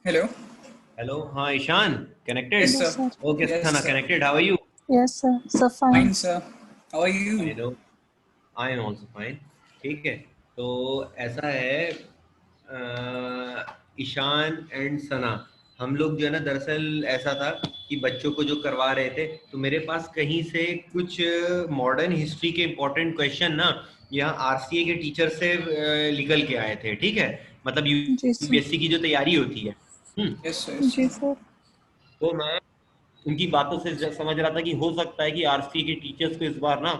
Hello. Hello, हाँ Ishan Yes, connected. sir. Yes, sir. Okay, Yes, Sana sir. connected. How are you? Yes, sir. So Fine, fine. sir. How are I you? know. I am also fine. ठीक है. तो ऐसा है, Ishan and सना, हम लोग जो है ना, दरअसल ऐसा था कि बच्चों को जो करवा रहे थे, तो मेरे पास कहीं से कुछ मॉडर्न हिस्ट्री के इम्पोर्टेंट क्वेश्चन ना यहाँ आरसीए के टीचर से निकल के आए थे. ठीक है, मतलब जी सर। यूपीएससी की जो तैयारी होती है. Yes, sir. Yes, जी sir. सर। तो मैं उनकी बातों से समझ रहा था कि हो सकता है कि आरसी के टीचर्स को इस बार ना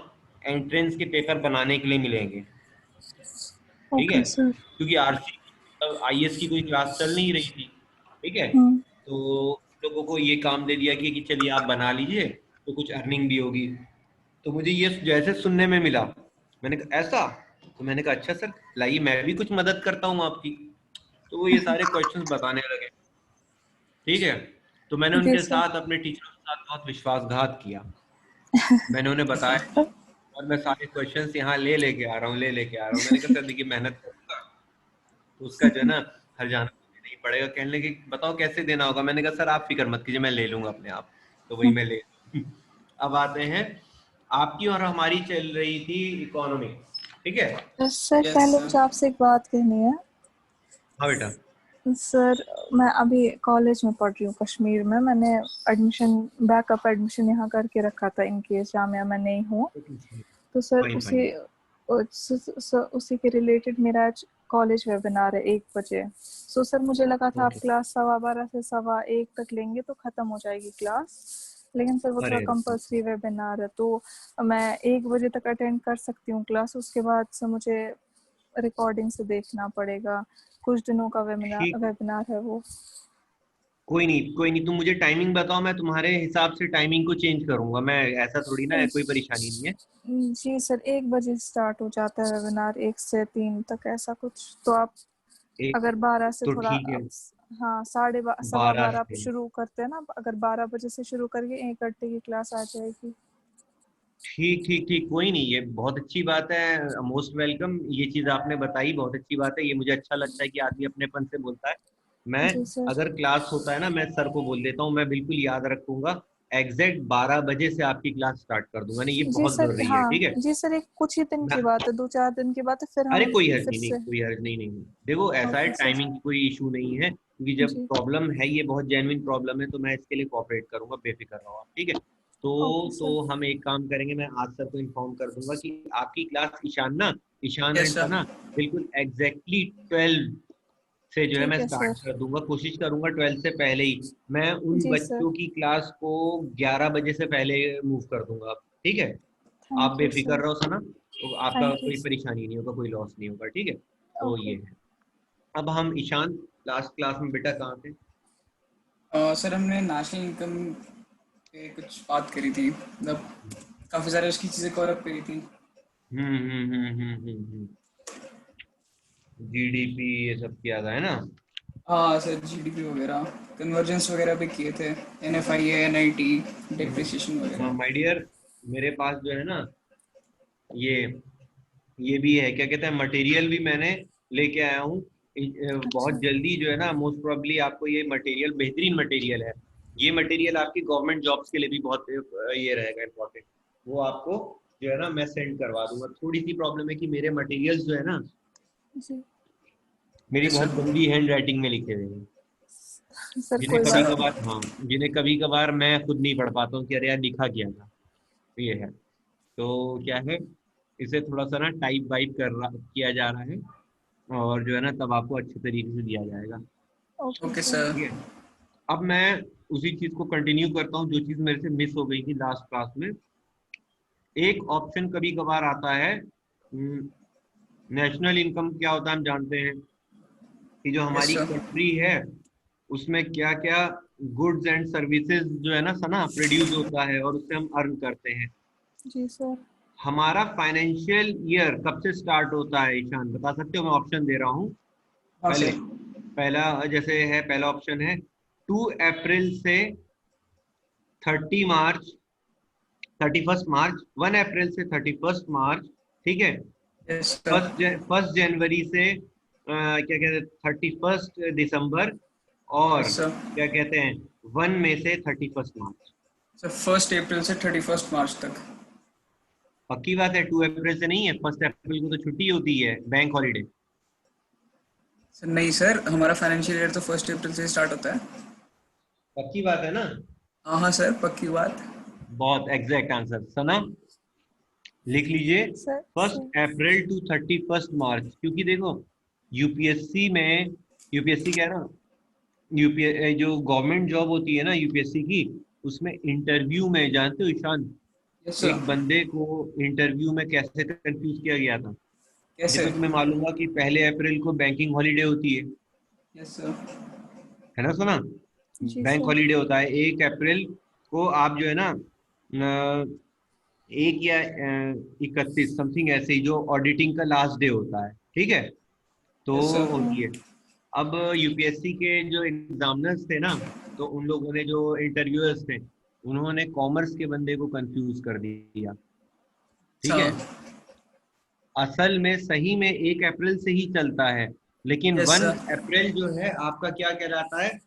एंट्रेंस के पेपर बनाने के लिए मिलेंगे. ठीक है, ओके सर। क्योंकि आरसी आईएएस की कोई क्लास चल नहीं रही थी. ठीक है, हम्म। तो लोगों को ये काम दे दिया कि चलिए आप बना लीजिए, तो कुछ अर्निंग भी होगी. तो मुझे ये जैसे सुनने में मिला, मैंने कहा ऐसा, तो मैंने कहा अच्छा सर लाइए मैं भी कुछ मदद करता हूँ आपकी. तो वो ये सारे क्वेश्चंस बताने लगे. ठीक है, तो मैंने जी उनके सर। साथ, अपने टीचरों के साथ बहुत विश्वासघात किया. मैंने उन्हें बताया और मैं सारे क्वेश्चंस यहाँ ले लेके आ रहा हूँ, ले लेके आ रहा हूँ. मैंने कहा सर देखिए मेहनत करूंगा तो उसका जो है ना हर्जाना तो नहीं पड़ेगा. कहने लगे बताओ कैसे देना होगा. मैंने कहा सर आप फिक्र मत कीजिए, मैं ले लूंगा अपने आप. तो वही मैं ले अब आते हैं, आपकी और हमारी चल रही थी इकोनॉमिक्स. ठीक है. यस सर, Yes, पहले sir. मुझे आपसे एक बात कहनी है. हाँ बेटा. सर, मैं अभी कॉलेज में पढ़ रही हूँ कश्मीर में. मैंने एडमिशन, बैकअप एडमिशन यहाँ करके रखा था इन केस जामिया में नहीं हूँ. तो सर फाइन फाइन. उसी के रिलेटेड मेरा आज कॉलेज वेबिनार है 1 बजे. सो सर मुझे लगा था आप ओके. क्लास 12:15 से 1:15 तक लेंगे तो ख़त्म हो जाएगी क्लास. लेकिन सर वो थोड़ा अरे कंपल्सरी वेबिनार है तो मैं 1 बजे तक अटेंड कर सकती हूँ क्लास. उसके बाद से मुझे रिकॉर्डिंग से देखना पड़ेगा. कुछ दिनों का वेबिनार ठीक, वेबिनार है वो. कोई नहीं कोई नहीं, तुम मुझे टाइमिंग बताओ, मैं तुम्हारे हिसाब से टाइमिंग को चेंज करूंगा. मैं ऐसा थोड़ी ना है, कोई परेशानी नहीं है. जी सर, 1 बजे स्टार्ट हो जाता है वेबिनार, 1 से 3 तक ऐसा कुछ. तो आप एक, अगर 12 से तो थोड़ा ठीक है. आप, हाँ, साढ़े सवा 12 बारह से, शुरू करते हैं ना. अगर 12 बजे से शुरू करके 1 घंटे की क्लास आ जाएगी. ठीक ठीक ठीक, कोई नहीं, ये बहुत अच्छी बात है. Most welcome. ये चीज आपने बताई, बहुत अच्छी बात है. ये मुझे अच्छा लगता है कि आदमी अपनेपन से बोलता है. मैं, जी सर. अगर क्लास होता है ना, मैं सर को बोल देता हूँ, मैं बिल्कुल याद रखूंगा. एग्जैक्ट 12 बजे से आपकी क्लास स्टार्ट कर दूंगा. नहीं, ये जी बहुत सर. जरूरी है. हाँ ठीक है. जी सर, एक कुछ ही दिन की मैं, बात है, 2-4 दिन की बात है, फिर अरे हम कोई हर्ज फिर नहीं, नहीं से. कोई हर्ज नहीं, नहीं नहीं. देखो ऐसा है, ओके सर. टाइमिंग की कोई इशू नहीं है, क्योंकि जब जी. प्रॉब्लम है, ये बहुत जेन्युइन प्रॉब्लम है, तो मैं इसके लिए कोऑपरेट करूंगा. बेफिक्र रहो आप. ठीक है. तो ओके तो सर. हम एक काम करेंगे, मैं आज सर को इन्फॉर्म कर दूंगा कि आपकी क्लास ईशान ना, ईशान Yes, एंड sir. सना, बिल्कुल एग्जैक्टली 12 से जो है ठीक मैं है स्टार्ट सर. कर दूंगा. कोशिश करूंगा 12 से पहले ही. मैं उन जी सर. बच्चों की क्लास को 11 बजे से पहले मूव कर दूंगा. ठीक है. आप थैंक यू बेफिक्र सर. रहो सना, तो आपका थैंक यू कोई सर. परेशानी नहीं होगा, कोई लॉस नहीं होगा. ठीक है. तो ओके. ये है. अब हम ईशान, लास्ट क्लास में बेटा कहाँ थे? सर हमने नेशनल इनकम पे कुछ बात करी थी, मतलब काफ़ी सारे उसकी चीज़ें कवर अप करी थी. जीडीपी ये सब किया था है ना? हाँ सर, जीडीपी वगैरह, कन्वर्जेंस वगैरह भी किए थे, एनएफआईए, एनआईटी, डेप्रिसिएशन वगैरह. माय डियर, मेरे पास जो है ना, ये ये भी है, क्या कहते हैं, मटेरियल भी मैंने लेके आया हूँ. बहुत अच्छा. जल्दी जो है ना, मोस्ट प्रोबेबली आपको ये मटेरियल, बेहतरीन मटेरियल है. ये मटेरियल आपकी गवर्नमेंट जॉब्स के लिए भी बहुत ये रहेगा इम्पोर्टेंट. वो आपको जो है ना मैं सेंड करवा दूंगा. थोड़ी सी प्रॉब्लम है कि मेरे मटेरियल्स जो है ना, जी. मेरी यस बहुत सर. गंदी हैंड राइटिंग में लिखे हुए हैं, सर जिन्हें कोई कभी बात. कभार, हाँ, जिन्हें कभी कभार मैं खुद नहीं पढ़ पाता हूँ कि अरे यार लिखा क्या था. तो ये है. तो क्या है, इसे थोड़ा सा ना टाइप वाइप किया जा रहा है, और जो है ना तब आपको अच्छे तरीके से दिया जाएगा. Okay okay sir. सर. ठीक है. अब मैं उसी चीज को कंटिन्यू करता हूँ जो चीज मेरे से मिस हो गई थी लास्ट क्लास में. एक ऑप्शन कभी कभार आता है, नेशनल इनकम क्या होता है हम जानते हैं, कि जो यस हमारी सर. कंट्री है उसमें क्या क्या गुड्स एंड सर्विसेज जो है ना सना प्रोड्यूस होता है, और उससे हम अर्न करते हैं. जी सर. हमारा फाइनेंशियल ईयर कब से स्टार्ट होता है ईशान, बता सकते हो? मैं ऑप्शन दे रहा हूँ. हाँ पहले, सर. पहला जैसे है, पहला ऑप्शन है 2 अप्रैल से 30 मार्च, 31 मार्च, 1 अप्रैल से 31 मार्च. ठीक है. Yes sir. फर्स्ट जनवरी से क्या कहते हैं, 31 दिसंबर, और यस सर। क्या कहते हैं 1 में से 31 मार्च। सर 1 अप्रैल से 31 मार्च तक। पक्की बात है 2 अप्रैल से नहीं है, 1 अप्रैल को तो छुट्टी होती है, बैंक हॉलीडे। सर नहीं सर, हमारा फाइनेंशियल ईयर तो 1 अप्रैल से स्टार्ट होता है। पक्की बात है ना? हाँ हाँ सर, पक्की बात। बहुत एग्जैक्ट आंसर सना, लिख लीजिए सर सर 1 अप्रैल टू 31 मार्च। क्योंकि देखो यूपीएससी में, यूपीएससी कह रहा हूँ, यूपीए जो गवर्नमेंट जॉब होती है ना यूपीएससी की, उसमें इंटरव्यू में जानते हो ईशान, यस सर। एक बंदे को इंटरव्यू में कैसे कंफ्यूज किया गया था। कैसे? जैसे तुम्हें मालूम हुआ कि 1 अप्रैल को बैंकिंग हॉलीडे होती यस सर। है ना सुना? जी बैंक सर। हॉलीडे होता है 1 अप्रैल को, आप जो है ना 1 या 31 समथिंग ऐसे ही, जो ऑडिटिंग का लास्ट डे होता है, ठीक है, तो यस सर। होती है। अब यूपीएससी के जो एग्जामिनर्स थे ना, तो उन लोगों ने, जो इंटरव्यूअर्स थे, उन्होंने कॉमर्स के बंदे को कंफ्यूज कर दिया, ठीक अच्छा। है। असल में सही में 1 अप्रैल से ही चलता है, लेकिन यस 1 अप्रैल जो है आपका क्या कहलाता है,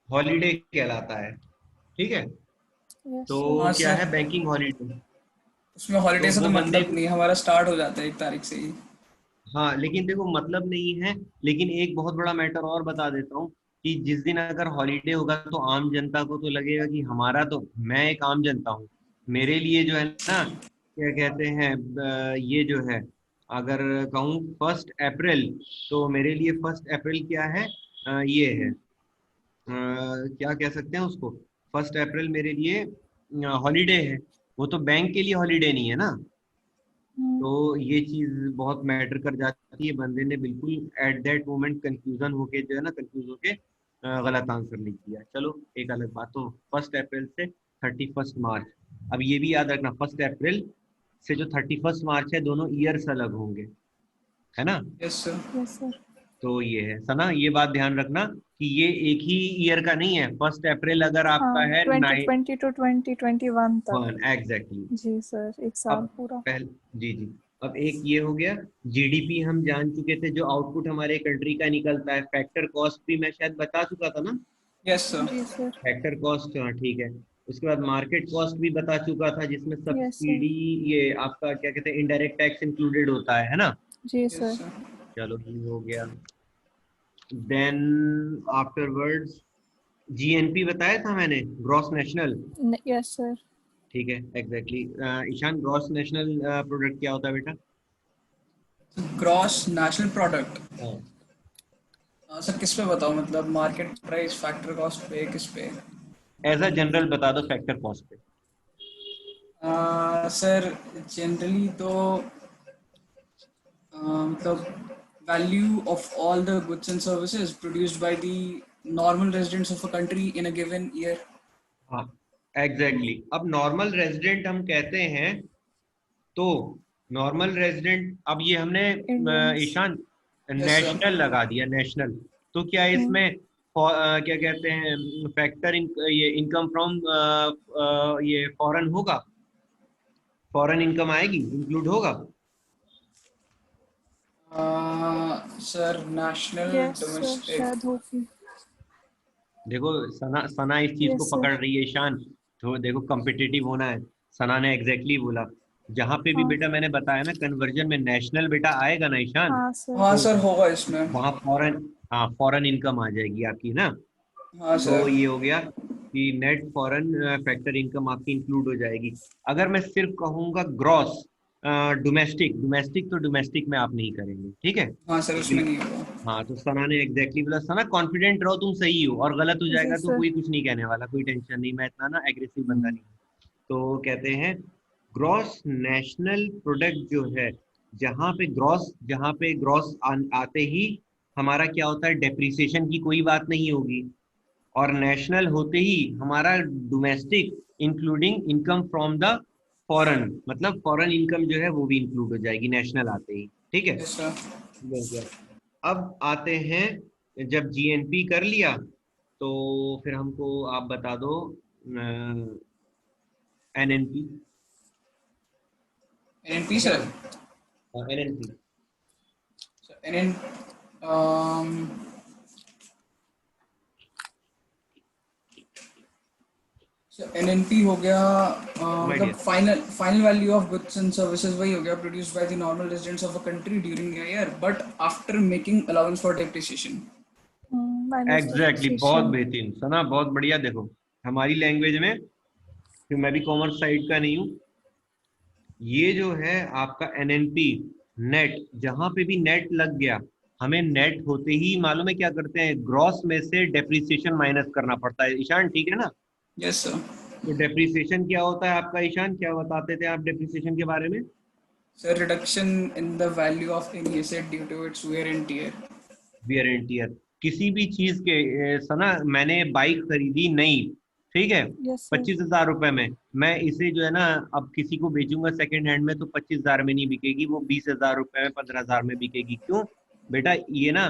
हॉलीडे कहलाता है, ठीक है। यस तो सर। हाँ क्या सर, है, बैंकिंग हॉलीडे। उसमें तो हॉलीडे से तो वो बंदे मतलब नहीं, हमारा स्टार्ट हो जाता है 1 तारीख से ही। हाँ, लेकिन देखो मतलब नहीं है, लेकिन एक बहुत बड़ा मैटर और बता देता हूँ, कि जिस दिन अगर हॉलीडे होगा तो आम जनता को तो लगेगा कि हमारा तो, मैं एक आम जनता हूँ, मेरे लिए जो है ना, क्या कहते हैं ये जो है, अगर कहूँ 1 अप्रैल, तो मेरे लिए 1 अप्रैल क्या है, ये है, क्या कह सकते हैं उसको, 1 अप्रैल मेरे लिए हॉलीडे है। वो तो बैंक के लिए हॉलीडे नहीं है ना। हम्म, तो ये चीज बहुत मैटर कर जाती है, बंदे ने बिल्कुल एट दैट मोमेंट कंफ्यूजन होके जो है ना, कंफ्यूज होके गलत आंसर लिख दिया। चलो एक अलग बात। तो 1 अप्रैल से 31 मार्च। अब ये भी याद रखना, 1 अप्रैल से जो 31 मार्च है, दोनों ईयर्स अलग होंगे, है ना। Yes sir. Yes sir. तो ये है सना, ये बात ध्यान रखना कि ये एक ही ईयर का नहीं है। 1 अप्रैल अगर आपका हाँ, है 2020 टू 2021 तक। एग्जैक्टली। जी सर, एक अब साल पूरा। पहले, जी जी, अब एक ये हो गया। जीडीपी हम जान चुके थे, जो आउटपुट हमारे कंट्री का निकलता है। फैक्टर कॉस्ट भी मैं शायद बता चुका था ना। Yes sir. जी सर। फैक्टर कॉस्ट, हाँ ठीक है। उसके बाद मार्केट कॉस्ट भी बता चुका था, जिसमें यस सर। सब्सिडी, ये आपका क्या कहते हैं, इनडायरेक्ट टैक्स इंक्लूडेड होता है ना। जी यस सर। सर। चलो ये हो गया। देन आफ्टरवर्ड्स जीएनपी बताया था मैंने, ग्रॉस नेशनल। Yes sir. ठीक है, exactly. Ishaan, gross national product क्या होता है बेटा? Gross national product. हाँ, सर किस पे बताओ, मतलब मार्केट प्राइस, फैक्टर कॉस्ट पे, किस पे? एज अ जनरल बता दो, फैक्टर कॉस्ट पे। सर जनरली तो मतलब value of all the goods and services produced by the normal residents of a country in a given year. हाँ एग्जैक्टली exactly. अब नॉर्मल रेजिडेंट हम कहते हैं, तो नॉर्मल रेजिडेंट, अब ये हमने Indians. Ishaan Yes sir. National लगा दिया, नेशनल। तो क्या हम्म। इसमें क्या कहते हैं, फैक्टर ये इनकम फ्रॉम ये फॉरेन होगा, फॉरेन इनकम आएगी, इंक्लूड होगा। Sir, national, yes sir, domestic. शायद होगी। देखो सना, सना इस चीज को यस पकड़ सर। रही है ईशान। तो देखो कम्पिटिटिव होना है। सना ने एग्जैक्टली बोला, जहां पे भी हाँ। बेटा मैंने बताया ना कन्वर्जन में नेशनल बेटा आएगा ना ईशान, हाँ सर। हाँ तो सर, होगा इसमें। वहाँ फॉरेन, हाँ फॉरेन इनकम आ जाएगी आपकी ना। हाँ तो सर। ये हो गया कि नेट फॉरेन फैक्टर इनकम आपकी इंक्लूड हो जाएगी। अगर मैं सिर्फ कहूंगा ग्रॉस डोमेस्टिक, डोमेस्टिक तो डोमेस्टिक में आप नहीं करेंगे, ठीक है। हाँ सर, तो उसमें नहीं होगा। हाँ, तो सना ने एग्जैक्टली बोला। सना कॉन्फिडेंट रहो, तुम सही हो, और गलत हो जी जाएगा तो सर। कोई कुछ नहीं कहने वाला, कोई टेंशन नहीं, मैं इतना ना एग्रेसिव बंदा हम्म। नहीं हूँ। तो कहते हैं ग्रॉस नेशनल प्रोडक्ट जो है, जहाँ पे ग्रॉस आते ही हमारा क्या होता है, डेप्रिसिएशन की कोई बात नहीं होगी। और नेशनल होते ही हमारा domestic, including income from the foreign, मतलब फॉरेन इनकम जो है वो भी इंक्लूड हो जाएगी नेशनल आते ही, ठीक है। Yes sir. हो गया। अब आते हैं, जब जीएनपी कर लिया, तो फिर हमको आप बता दो एनएनपी। NNP क्या सर। है एनएनपी? NN um, एनएनपी हो गया, My मतलब dear. Final value of goods and services वही हो गया, produced by the normal residents of a country during a year but after making allowance for depreciation. Minus exactly, बहुत depreciation. बेहतरीन सना, बहुत बढ़िया। देखो हमारी लैंग्वेज में, फिर मैं भी कॉमर्स साइड का नहीं हूँ, ये जो है आपका एनएनपी नेट, जहां पे भी नेट लग गया, हमें नेट होते ही मालूम है क्या करते हैं, ग्रॉस में से डेप्रिसिएशन माइनस करना पड़ता है। ईशान ठीक है ना? Yes sir. तो डेप्रिसिएशन क्या होता है आपका? ईशान क्या बताते थे आप डेप्रिसिएशन के बारे में? Sir reduction in the value of any asset due to its wear and tear. Wear and tear. किसी भी चीज के सना, मैंने बाइक खरीदी नई, ठीक है, यस सर। 25,000 रुपए में, मैं इसे जो है ना अब किसी को बेचूंगा सेकंड हैंड में तो 25,000 में नहीं बिकेगी, वो 20,000 रुपए में, 15,000 में बिकेगी। क्यों बेटा? ये ना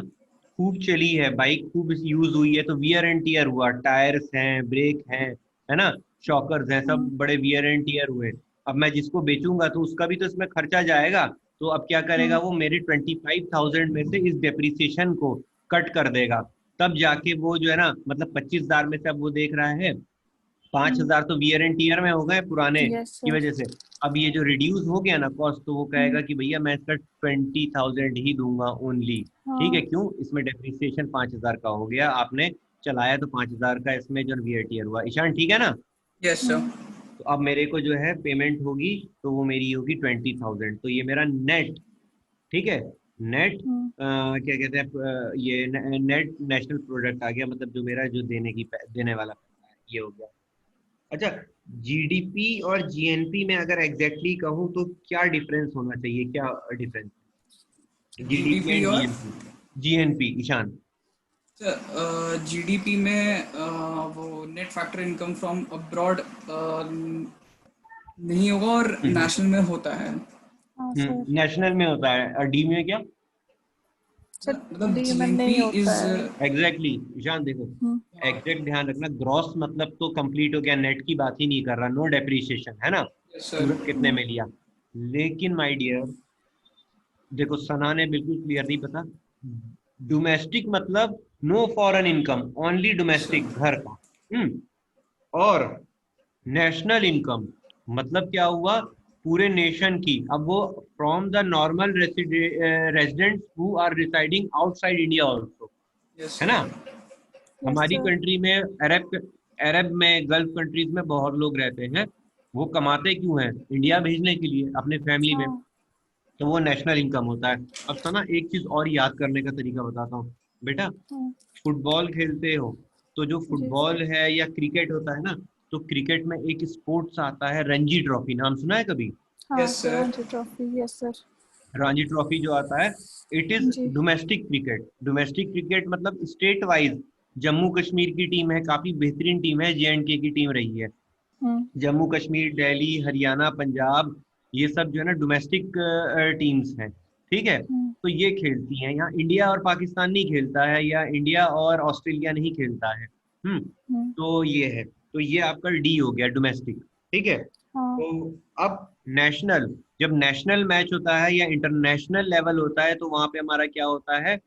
खूब चली है बाइक, खूब यूज हुई है, तो वियर एंड टियर हुआ, टायर्स हैं, ब्रेक हैं, है ना, शॉकर्स हैं, सब बड़े वियर एंड टियर हुए। अब मैं जिसको बेचूंगा तो उसका भी तो इसमें खर्चा जाएगा, तो अब क्या करेगा वो, मेरे 25,000 में से इस डेप्रिसिएशन को कट कर देगा। तब जाके वो जो है ना, मतलब 25,000 में से अब वो देख रहा है 5,000 तो वियर एंड टियर में हो गए पुराने यस की सर। वजह से। अब ये जो रिड्यूस हो गया ना कॉस्ट, तो वो कहेगा कि भैया मैं इसका 20,000 ही दूंगा ओनली। ठीक है, हाँ। क्यों? इसमें डेप्रिसिएशन 5,000 का हो गया, आपने चलाया तो 5,000 का इसमें जो वियर टियर हुआ। ईशान ठीक है ना? Yes sir. तो अब मेरे को जो है पेमेंट होगी, तो वो मेरी होगी 20,000, तो ये मेरा नेट, ठीक है, नेट क्या कहते हैं, ये नेट नेशनल प्रोडक्ट आ गया, मतलब जो मेरा जो देने वाला पैसा है ये हो गया। अच्छा, जीडीपी और जीएनपी में अगर एग्जैक्टली कहूँ तो क्या डिफरेंस होना चाहिए, क्या डिफरेंस? जीडीपी जीडीपी एंड और जीएनपी। जीएनपी ईशान। जीडीपी में वो net factor income from abroad नहीं होगा और नेशनल में होता है। हाँ सर। नेशनल में होता है, और डी में क्या? सर मतलब डी में जीएनपी नहीं होता इज। है। एग्जैक्टली ईशान देखो, एग्जैक्ट ध्यान रखना, ग्रॉस मतलब तो कंप्लीट हो गया, नेट की बात ही नहीं कर रहा, नो डेप्रिसिएशन, है ना, यस सर। सूरज कितने में लिया। लेकिन माय डियर देखो, सना ने बिल्कुल क्लियरली बता, डोमेस्टिक मतलब no foreign income, only yes sir. Domestic घर का। और नेशनल इनकम मतलब क्या हुआ, पूरे नेशन की। अब वो from the normal residents who are residing outside India also, yes है ना। सर। यस हमारी सर। कंट्री में, अरब में, गल्फ कंट्रीज में बहुत लोग रहते हैं, वो कमाते क्यों हैं? इंडिया भेजने के लिए अपने फैमिली में, हाँ। तो वो नेशनल इनकम होता है। अब सना एक चीज और याद करने का तरीका बताता हूँ बेटा, फुटबॉल खेलते हो तो जो जी सर। फुटबॉल है या क्रिकेट होता है ना, तो क्रिकेट में एक स्पोर्ट्स आता है रणजी ट्रॉफी, नाम सुना है कभी? हाँ yes sir, sir. Ranji trophy, yes sir. Ranji trophy जो आता है, इट इज जी। Domestic cricket. डोमेस्टिक क्रिकेट मतलब स्टेट वाइज, जम्मू कश्मीर की टीम है, काफी बेहतरीन टीम है, जेएंडके की टीम रही है। हम्म। जम्मू कश्मीर, दिल्ली, हरियाणा, पंजाब, ये सब जो है ना डोमेस्टिक टीम्स हैं, ठीक है। हम्म। तो ये खेलती हैं, यहाँ इंडिया और पाकिस्तान नहीं खेलता है, या इंडिया और ऑस्ट्रेलिया नहीं खेलता है। हम्म। तो ये है, तो ये आपका डी हो गया, डोमेस्टिक, ठीक है। हाँ। तो अब नेशनल, जब नेशनल मैच होता है या इंटरनेशनल लेवल होता है, तो वहां पे हमारा क्या होता है,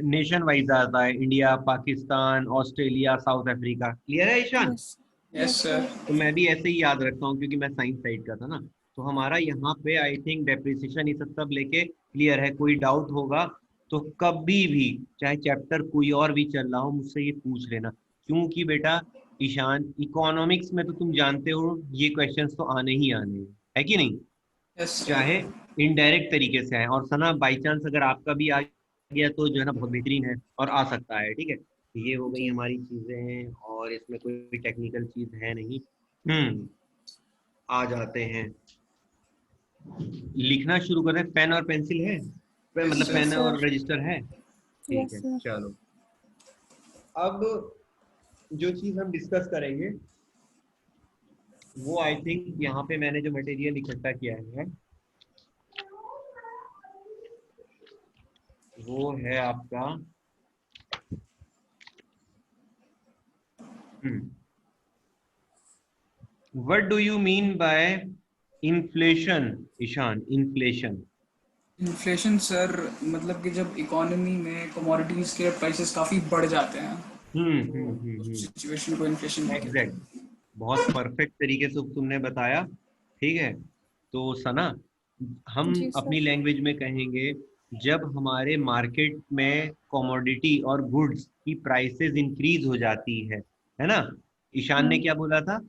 नेशन वाइज आता है, India, Pakistan, Australia, South Africa. Clear है Ishan? Yes. Yes yes sir. Sir. तो मैं भी ऐसे ही याद रखता हूँ क्योंकि मैं साइंस साइड का था ना। तो हमारा यहाँ पे आई थिंक डेप्रिसिएशन ये सब लेके क्लियर है। कोई डाउट होगा तो कभी भी, चाहे चैप्टर कोई और भी चल रहा हो, मुझसे ये पूछ लेना। क्योंकि बेटा ईशान, इकोनॉमिक्स में तो तुम जानते हो ये क्वेश्चंस तो आने ही आने हैं, है कि नहीं? यस चाहे सर। इनडायरेक्ट तरीके से आए, और सना बाई चांस अगर आपका भी आ गया तो जो है ना बहुत बेहतरीन है और आ सकता है, ठीक है। तो ये हो गई जी। हमारी चीजें, और इसमें कोई टेक्निकल चीज है नहीं। आ जाते हैं, लिखना शुरू करते हैं। पेन और पेंसिल है? यस मतलब जी सर। Pen sir. और रजिस्टर है? ठीक यस है, सर। चलो। अब जो चीज हम डिस्कस करेंगे वो आई थिंक यहाँ पे मैंने जो मटेरियल इकट्ठा किया है वो है आपका what do you mean by inflation? Ishaan, inflation. Inflation sir, मतलब कि जब इकोनॉमी में कमोडिटीज के प्राइसेस काफी बढ़ जाते हैं, हम्म तो हम्म हम्म उस हम्म सिचुएशन को इन्फ्लेशन कहते एग्जैक्ट, हैं। बहुत परफेक्ट तरीके से तुमने बताया। ठीक है, तो सना, हम जी सर। अपनी लैंग्वेज में कहेंगे, जब हमारे मार्केट में कमोडिटी और गुड्स की प्राइसेस इंक्रीज हो जाती है ना। ईशान ने क्या बोला था?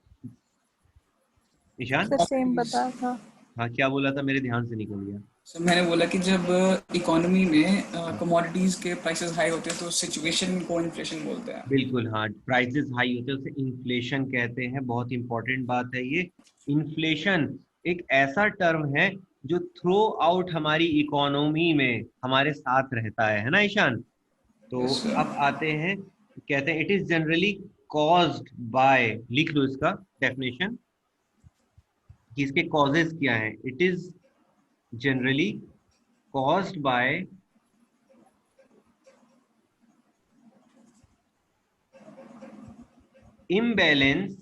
Ishaan, sir same Commodities। बताया था। हाँ क्या बोला था, मेरे ध्यान से निकल गया। सर मैंने बोला कि जब इकोनॉमी में हाँ, कमोडिटीज के प्राइसेस हाई होते हैं तो उस सिचुएशन को इन्फ्लेशन बोलते हैं। बिल्कुल, हाँ, प्राइसेस हाई होते हैं उसे इन्फ्लेशन कहते हैं। बहुत इंपॉर्टेंट बात है ये। इन्फ्लेशन एक ऐसा टर्म है जो थ्रू आउट हमारी इकोनॉमी में हमारे साथ रहता है ना ईशान। तो यस सर। अब आते हैं, कहते हैं it is generally caused by, लिख लो इसका डेफिनेशन कि इसके कॉजेज क्या हैं। It is generally caused by imbalance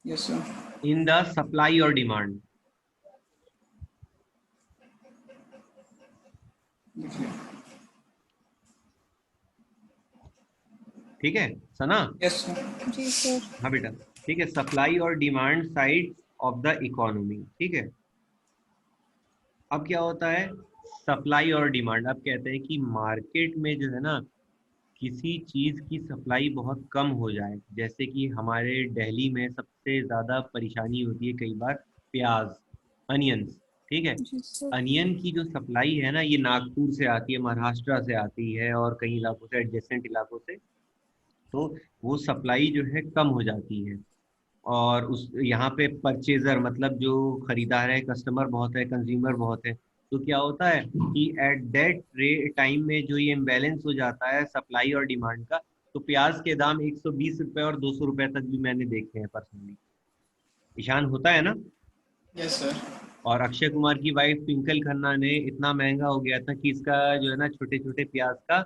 yes sir. in the supply or demand। लिख लिया। ठीक है सना? Yes sir. जी सर। हाँ बेटा, ठीक है, सप्लाई और demand side of the economy. ठीक है, अब क्या होता है सप्लाई और डिमांड। अब कहते हैं कि मार्केट में जो है ना, किसी चीज की सप्लाई बहुत कम हो जाए, जैसे कि हमारे दिल्ली में सबसे ज्यादा परेशानी होती है कई बार प्याज, अनियंस। ठीक है, जी सर। अनियन की जो सप्लाई है ना, ये नागपुर से आती है, महाराष्ट्र से आती है और कई इलाकों से, एडजेसेंट इलाकों से। तो वो सप्लाई जो है कम हो जाती है, और उस यहाँ पे परचेजर मतलब जो खरीदार है, कस्टमर बहुत है, कंज्यूमर बहुत है। तो क्या होता है कि एट दैट टाइम में जो ये इम्बैलेंस हो जाता है सप्लाई और डिमांड का, तो प्याज के दाम 120 रुपए और 200 रुपए तक भी मैंने देखे हैं पर्सनली। ईशान, होता है ना। Yes sir. और अक्षय कुमार की वाइफ ट्विंकल खन्ना ने इतना महंगा हो गया था कि इसका जो है ना छोटे छोटे प्याज का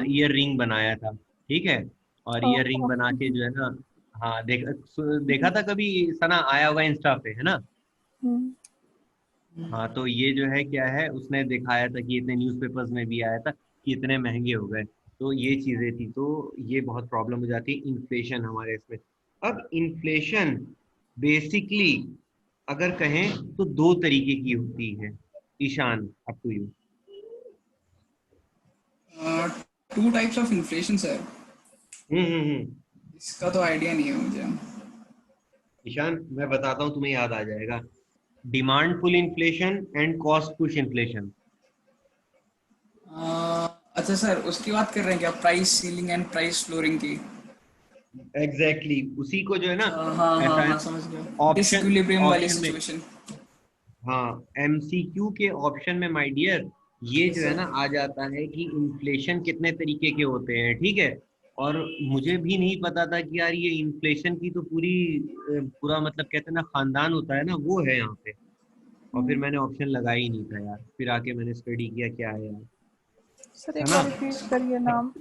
ईयर रिंग बनाया था। ठीक है, और ईयर रिंग ओह। बना के जो है ना, हाँ देखा था कभी सना, आया होगा इंस्टा पे, है ना। हाँ, तो ये जो है क्या है, उसने दिखाया था कि इतने न्यूज़पेपर्स में भी आया था कि इतने महंगे हो गए। तो ये चीजें थी, तो ये बहुत प्रॉब्लम हो जाती है इन्फ्लेशन हमारे इसमें। अब इन्फ्लेशन बेसिकली अगर कहें तो दो तरीके की होती है। Ishan, up to you. Two types of inflation sir. Hmm. इसका तो आइडिया नहीं है मुझे। ईशान, मैं बताता हूँ, तुम्हें याद आ जाएगा। Demand pull inflation and cost push inflation. अच्छा सर, उसकी बात कर रहे हैं क्या, price ceiling and price flooring की? एग्जैक्टली उसी को जो है ना, हाँ हाँ ऐसा है हाँ, समझ गया। ऑप्शन, डिसइक्विलिब्रियम वाली ऑप्शन में, सिचुएशन। हाँ, एमसीक्यू के ऑप्शन में माय डियर, ये यस जो है सर। ना आ जाता है कि इन्फ्लेशन कितने तरीके के होते हैं। ठीक है, और मुझे भी नहीं पता था कि यार ये इन्फ्लेशन की तो पूरा मतलब कहते हैं ना खानदान होता है ना, वो है यहाँ पे। और फिर मैंने ऑप्शन लगाया ही नहीं था यार, फिर आके मैंने स्टडी किया क्या है यार, सर है एक ना। बार रिपीट करिए नाम,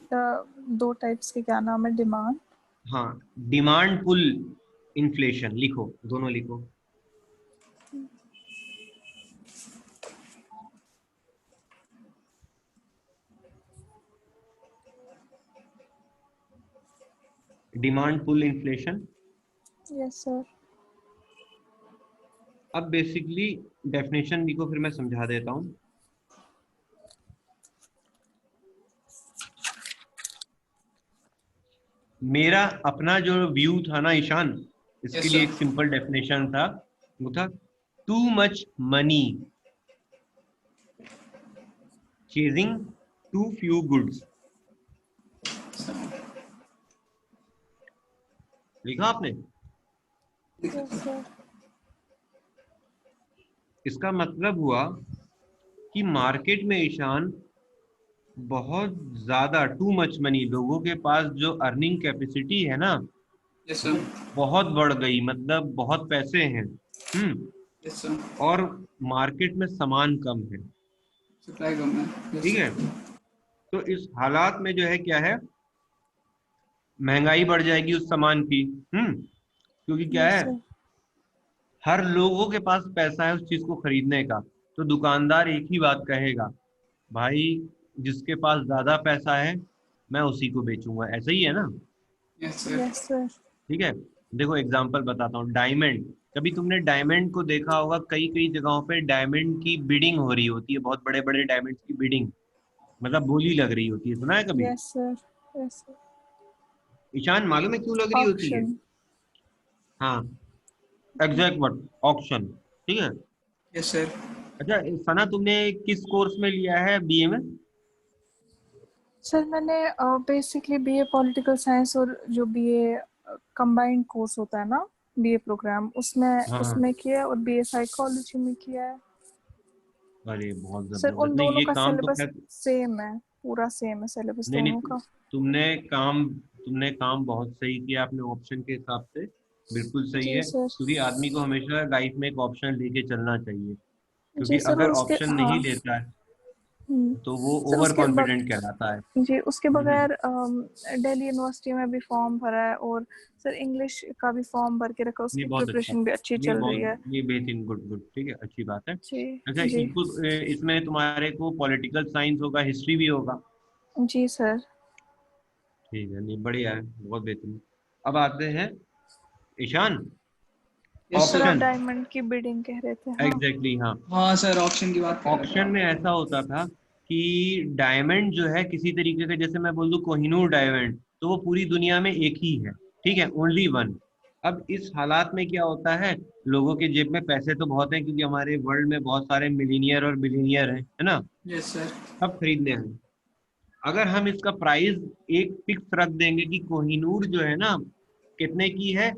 दो टाइप्स के क्या नाम है? डिमांड। हाँ, डिमांड पुल इन्फ्लेशन लिखो, दोनों लिखो। Demand pull inflation. Yes sir. अब बेसिकली डेफिनेशन लिखो, फिर मैं समझा देता हूँ। मेरा अपना जो व्यू था ना ईशान, इसके यस लिए सर। एक सिंपल डेफिनेशन था, वो था too much money chasing too few goods. लिखा आपने? Yes sir. इसका मतलब हुआ कि मार्केट में ईशान बहुत ज्यादा टू मच मनी, लोगों के पास जो अर्निंग कैपेसिटी है ना, यस वो सर। बहुत बढ़ गई, मतलब बहुत पैसे हैं। Yes sir. और मार्केट में सामान कम है। सप्लाई कम है। यस ठीक है, सर। तो इस हालात में जो है क्या है, महंगाई बढ़ जाएगी उस सामान की। क्योंकि क्या यस है, सर। हर लोगों के पास पैसा है उस चीज को खरीदने का। तो दुकानदार एक ही बात कहेगा, भाई जिसके पास ज्यादा पैसा है मैं उसी को बेचूंगा, ऐसा ही है ना। Yes sir. Yes sir. ठीक है, देखो एग्जांपल बताता हूँ। डायमंड, कभी तुमने डायमंड को देखा होगा, कई कई जगहों पे डायमंड की बिडिंग हो रही होती है, बहुत बड़े बड़े डायमंड की बिडिंग, मतलब बोली लग रही होती है, सुना है कभी? Yes sir. Yes sir. Ishaan, मालूम है क्यों लग रही होती है? ऑक्शन। हाँ, एग्जैक्ट वर्ड, ऑक्शन। ठीक है। Yes sir. अच्छा सना, तुमने किस कोर्स में लिया है बीए में? सर मैंने बेसिकली बीए पॉलिटिकल साइंस और जो बीए कंबाइंड कोर्स होता है ना, बीए प्रोग्राम, उसमें हाँ हाँ। उसमें किया है, और बीए साइकोलॉजी में किया है। अरे बहुत सर जबरदस्त। उन नहीं दोनों ये का काम तो सिलेबस खैर, सेम है, पूरा सेम है सिलेबस नहीं दोनों नहीं, का। तुमने काम तुमने काम बहुत सही किया अपने ऑप्शन के हिसाब से, बिल्कुल सही जी है, सर। क्योंकि आदमी को हमेशा लाइफ में एक ऑप्शन लेके चलना चाहिए, जी क्योंकि सर, और अगर उसके ऑप्शन हाँ। नहीं लेता है हम्म। तो वो सर ओवर उसके कॉन्फिडेंट कहलाता है। जी उसके हम्म। बगैर दिल्ली यूनिवर्सिटी में भी फॉर्म भरा है, और सर इंग्लिश का भी फॉर्म भर के रखा, ये उसकी बहुत अच्छा, प्रिपरेशन भी अच्छी ये चल रही बहुत, है। ये बेहतरीन, गुड गुड, ठीक है, अच्छी बात है। जी। अच्छा, जी। इनको इसमें तुम्हारे को पॉलिटिकल साइंस होगा, हिस्ट्री भी होगा। जी सर। ठीक है, नहीं बढ़िया है, बहुत बेहतरीन। अब आते हैं ईशान, यस सर सर। आप ऑक्शन। डायमंड की बिडिंग कह रहे थे, हाँ। एग्जैक्टली हाँ। हाँ सर, ऑप्शन की बात कर रहे थे ऑक्शन आप। में ऐसा होता था कि डायमंड जो है किसी तरीके का, जैसे मैं बोल दूं कोहिनूर डायमंड, तो वो पूरी दुनिया में एक ही है, ठीक है, ओनली वन। अब इस हालात में क्या होता है, लोगों के जेब में पैसे तो बहुत हैं, क्योंकि हमारे वर्ल्ड में बहुत सारे मिलीनियर और बिलीनियर हैं, है ना, यस सर। सब खरीदने हैं। अगर हम इसका प्राइस एक फिक्स रख देंगे कि कोहिनूर जो है ना कितने की है,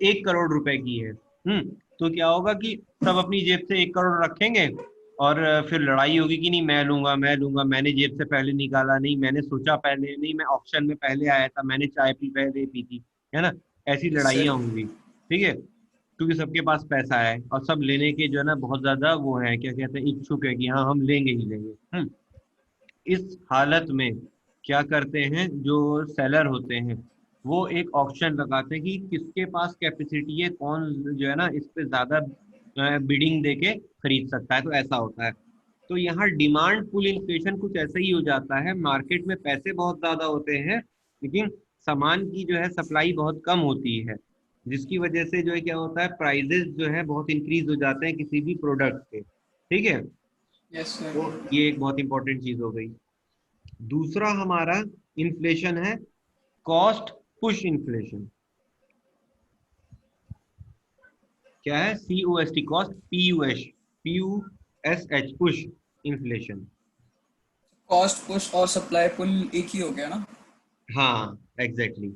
1 करोड़ रुपए की है, तो क्या होगा कि सब अपनी जेब से 1 करोड़ रखेंगे, और फिर लड़ाई होगी कि नहीं मैं लूंगा, मैं लूंगा, मैंने जेब से पहले निकाला, नहीं मैंने सोचा पहले, नहीं मैं ऑक्शन में पहले आया था, मैंने चाय पी पहले पी थी, है ना, ऐसी यस सर। लड़ाइयाँ होंगी। ठीक है, क्योंकि सबके पास पैसा है और सब लेने के जो है ना बहुत ज्यादा वो है, क्या कहते हैं, इच्छुक है कि हाँ हम लेंगे ही लेंगे। इस हालत में क्या करते हैं जो सेलर होते हैं, वो एक ऑक्शन लगाते हैं कि किसके पास कैपेसिटी है, कौन जो है ना इस पे ज्यादा बिडिंग देके खरीद सकता है, तो ऐसा होता है। तो यहाँ डिमांड पुल इन्फ्लेशन कुछ ऐसा ही हो जाता है, मार्केट में पैसे बहुत ज्यादा होते हैं, लेकिन सामान की जो है सप्लाई बहुत कम होती है, जिसकी वजह से जो है क्या होता है, प्राइजेस जो है बहुत इंक्रीज हो जाते हैं किसी भी प्रोडक्ट के। ठीक है, यस सर। तो ये एक बहुत इंपॉर्टेंट चीज हो गई। दूसरा हमारा इन्फ्लेशन है कॉस्ट पुश इन्फ्लेशन। क्या है? COST, cost, PUSH, push inflation. Cost push और सप्लाई पुल एक ही हो गया ना? हाँ एग्जैक्टली,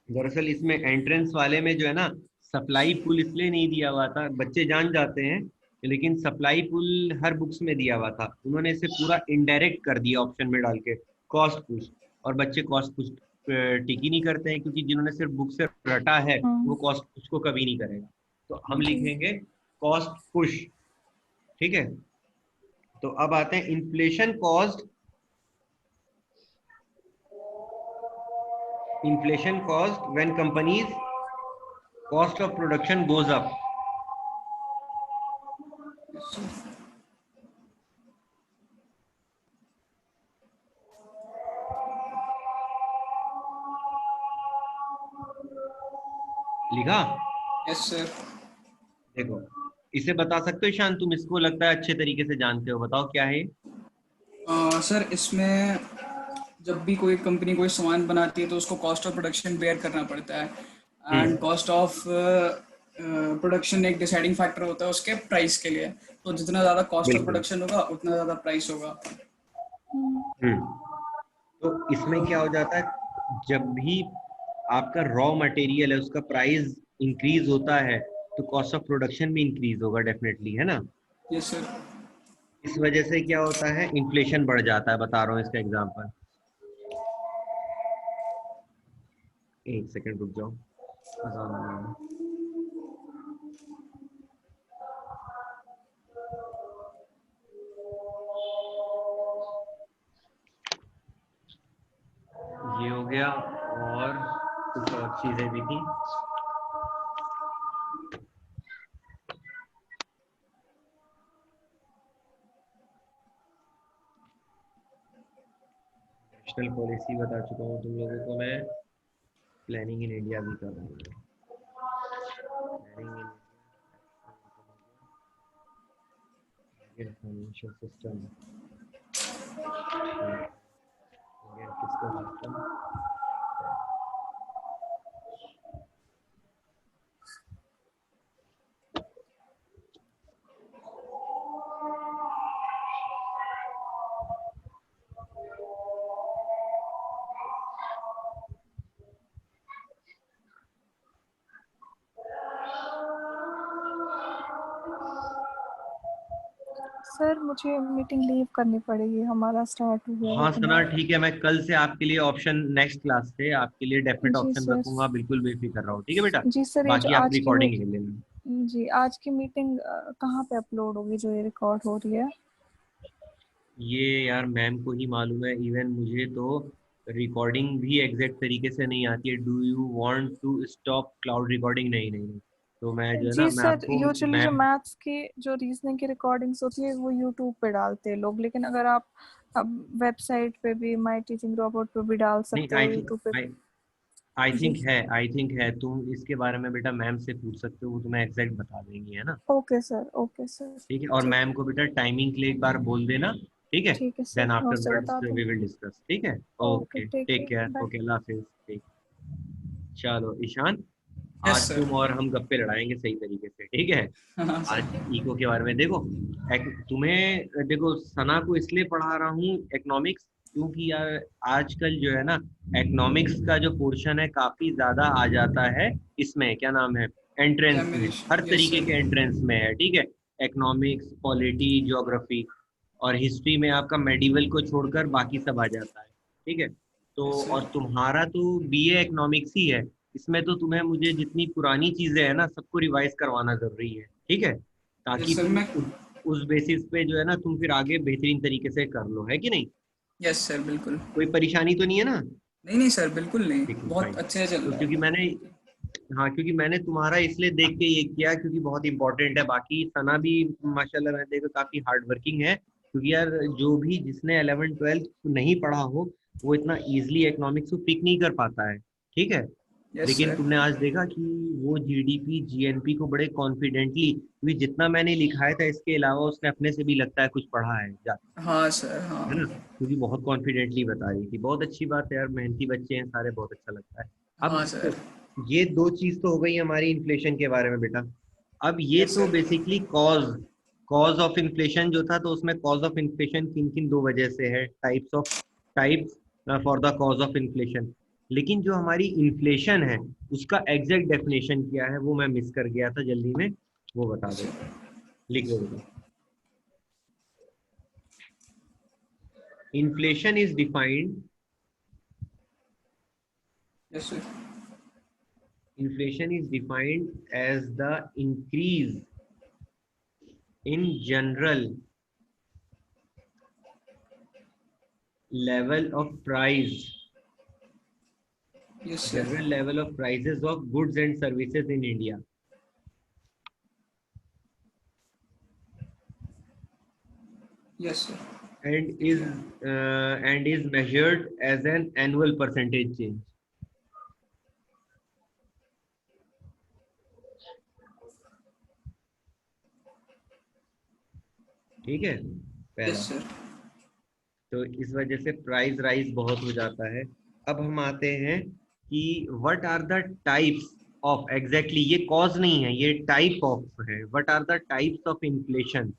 दरअसल इसमें एंट्रेंस वाले में जो है ना सप्लाई पुल इसलिए नहीं दिया हुआ था, बच्चे जान जाते हैं, लेकिन सप्लाई पुल हर बुक्स में दिया हुआ था, उन्होंने इसे पूरा इनडायरेक्ट कर दिया ऑप्शन में डाल के, कॉस्ट पुश। और बच्चे कॉस्ट पुश टिक ही नहीं करते हैं, क्योंकि जिन्होंने सिर्फ बुक से रटा है वो हम्म। कॉस्ट पुश को कभी नहीं करेगा। तो हम जी। लिखेंगे कॉस्ट पुश। ठीक है, तो अब आते हैं inflation cost, inflation cost when companies cost of production goes up. Yes sir. लिखा? Yes sir. देखो, इसे बता सकते हो ईशान, तुम इसको लगता है अच्छे तरीके से जानते हो, बताओ क्या है ये? सर इसमें जब भी कोई कंपनी कोई सामान बनाती है तो उसको कॉस्ट ऑफ प्रोडक्शन बेयर करना पड़ता है, and hmm. Cost of production एक डिसाइडिंग फैक्टर होता है उसके प्राइस के लिए। तो जितना ज़्यादा कॉस्ट ऑफ बिल्कुल। प्रोडक्शन होगा उतना ज़्यादा प्राइस होगा। हम्म। तो इसमें क्या हो जाता है, जब भी आपका रॉ मटेरियल है उसका प्राइस इंक्रीज होता है, तो कॉस्ट ऑफ प्रोडक्शन भी इंक्रीज होगा डेफिनेटली, है ना। Yes sir. इस वजह से क्या होता है, इन्फ्लेशन बढ़ जाता है, बता रहा हूँ इसका एग्जांपल। एक सेकंड रुक जाओ, अजान हो रहा है। ये हो गया, और कुछ और चीजें भी थी। नेशनल पॉलिसी बता चुका हूँ तुम लोगों को मैं। प्लानिंग इन इंडिया भी कर रहा हूँ। Planning in financial system, Indian fiscal system. Sir मुझे मीटिंग लीव करनी पड़ेगी, हमारा स्टार्ट हो गया है हाँ सना तुम्हारा। ठीक है, मैं कल से आपके लिए ऑप्शन नेक्स्ट क्लास से आपके लिए डेफिनेट जी ऑप्शन सर। रखूंगा, बिल्कुल बेफिक्र रहो, ठीक है बेटा। जी सर, ये जो बाकी आप आज की रिकॉर्डिंग ले लेना। जी आज की मीटिंग कहाँ पे अपलोड होगी जो ये रिकॉर्ड हो रही है? ये यार मैम को ही मालूम है, इवन मुझे तो रिकॉर्डिंग भी एग्जैक्ट तरीके से नहीं आती है। Do you want to stop cloud recording? नहीं नहीं नहीं। तो मैं जो है जी ना मैं सर, आपको यूजुअली जो मैम मैथ्स की जो रीजनिंग की रिकॉर्डिंग्स होती है वो यूट्यूब पे डालते हैं लोग, लेकिन अगर आप अब वेबसाइट पे भी माई टीचिंग रोबोट पे भी डाल नहीं सकते हो, यूट्यूब पे। आई आई जी थिंक है, आई थिंक है। तुम इसके बारे में बेटा मैम से पूछ सकते हो, वो तुम्हें एग्जैक्ट बता देंगी, है ना। Okay sir, okay sir. ठीक है, और ठीक मैम है, को बेटा टाइमिंग के लिए एक बार बोल देना, ठीक है। ठीक है देन सर, मैं उससे बता आफ्टरवर्ड्स वी दूंगी। विल डिस्कस, ठीक है। Okay, okay take take care, care, bye. Okay अल्लाह हाफिज, ठीक। चलो ईशान, यस आज सर। तुम और हम गप्पे लड़ाएंगे सही तरीके से, ठीक है। हाँ आज सर। इको के बारे में देखो, तुम्हें देखो सना को इसलिए पढ़ा रहा हूँ इकोनॉमिक्स, क्योंकि यार आजकल जो है ना इकोनॉमिक्स का जो पोर्शन है काफी ज्यादा आ जाता है इसमें, क्या नाम है, एंट्रेंस में, हर एग्जामिनेशन, यस तरीके सर। के एंट्रेंस में है, ठीक है। इकोनॉमिक्स, पॉलिटी, ज्योग्राफी और हिस्ट्री में आपका मेडिवल को छोड़कर बाकी सब आ जाता है, ठीक है। तो यस और सर। तुम्हारा तो बीए इकोनॉमिक्स ही है, इसमें तो तुम्हें मुझे जितनी पुरानी चीजें हैं ना सबको रिवाइज करवाना जरूरी है, ठीक है, ताकि यस सर तुम मैं। उस बेसिस पे जो है ना तुम फिर आगे बेहतरीन तरीके से कर लो, है कि नहीं। यस सर, बिल्कुल। कोई परेशानी तो नहीं है ना। नहीं नहीं सर, बिल्कुल नहीं, ठीक है बहुत फाइन। अच्छे से चल तो रहा क्योंकि है। मैंने, हाँ क्योंकि मैंने तुम्हारा इसलिए देख के ये किया क्योंकि बहुत इंपॉर्टेंट है। बाकी सना भी माशाल्लाह मैंने देखा काफी हार्ड वर्किंग है, क्योंकि यार जो भी जिसने 11th 12th नहीं पढ़ा हो वो इतना इजीली इकोनॉमिक्स को पिक नहीं कर पाता है, ठीक है। यस लेकिन सर। तुमने आज देखा कि वो जीडीपी जीएनपी को बड़े कॉन्फिडेंटली, क्योंकि जितना मैंने लिखाया था इसके अलावा उसने अपने से भी लगता है कुछ पढ़ा है, हाँ सर। है ना, हाँ। क्योंकि बहुत कॉन्फिडेंटली बता रही थी। बहुत अच्छी बात है यार, मेहनती बच्चे हैं सारे, बहुत अच्छा लगता है। अब हाँ देखो, सर। ये दो चीज तो हो गई हमारी इन्फ्लेशन के बारे में बेटा। अब ये यस तो sir. Basically cause cause of inflation जो था, तो उसमें कॉज ऑफ इन्फ्लेशन किन किन दो वजह से है, types for the cause of inflation. लेकिन जो हमारी इन्फ्लेशन है उसका एग्जैक्ट डेफिनेशन क्या है वो मैं मिस कर गया था जल्दी में, वो बता यस देता सर। हूँ। लिख लो बेटा। Inflation is defined, yes sir. inflation is defined as the increase in level of price yes sir. general level of prices of goods and services in India, yes sir. and लिख is लिया। and is measured as an annual percentage change, ठीक है, पहला। Yes sir. तो इस वजह से price rise बहुत हो जाता है। अब हम आते हैं कि what are the types of, exactly ये कॉज नहीं है, ये टाइप ऑफ है। What are the types of inflation.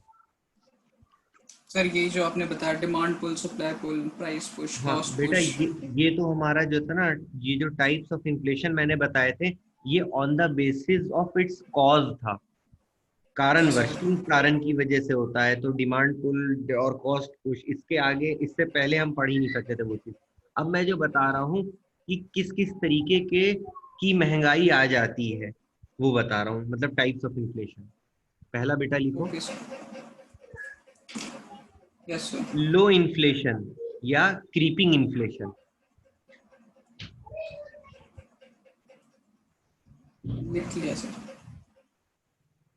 Sir यही जो आपने बताया, demand pull, supply pull, price push, हाँ कॉस्ट बेटा, पुश। ये तो हमारा जो था ना, ये जो टाइप्स ऑफ इन्फ्लेशन मैंने बताए थे, ये on the basis of its cause था, यस कारणवश, सर। किन कारण की वजह से होता है। तो डिमांड पुल और कॉस्ट पुश, इसके आगे इससे पहले हम पढ़ ही नहीं सकते थे वो चीज। अब मैं जो बता रहा हूँ कि किस किस तरीके के की महंगाई आ जाती है वो बता रहा हूँ, मतलब टाइप्स ऑफ इन्फ्लेशन। पहला बेटा लिखो, okay sir. Yes sir. Low inflation या क्रीपिंग इन्फ्लेशन, लिख लिया सर।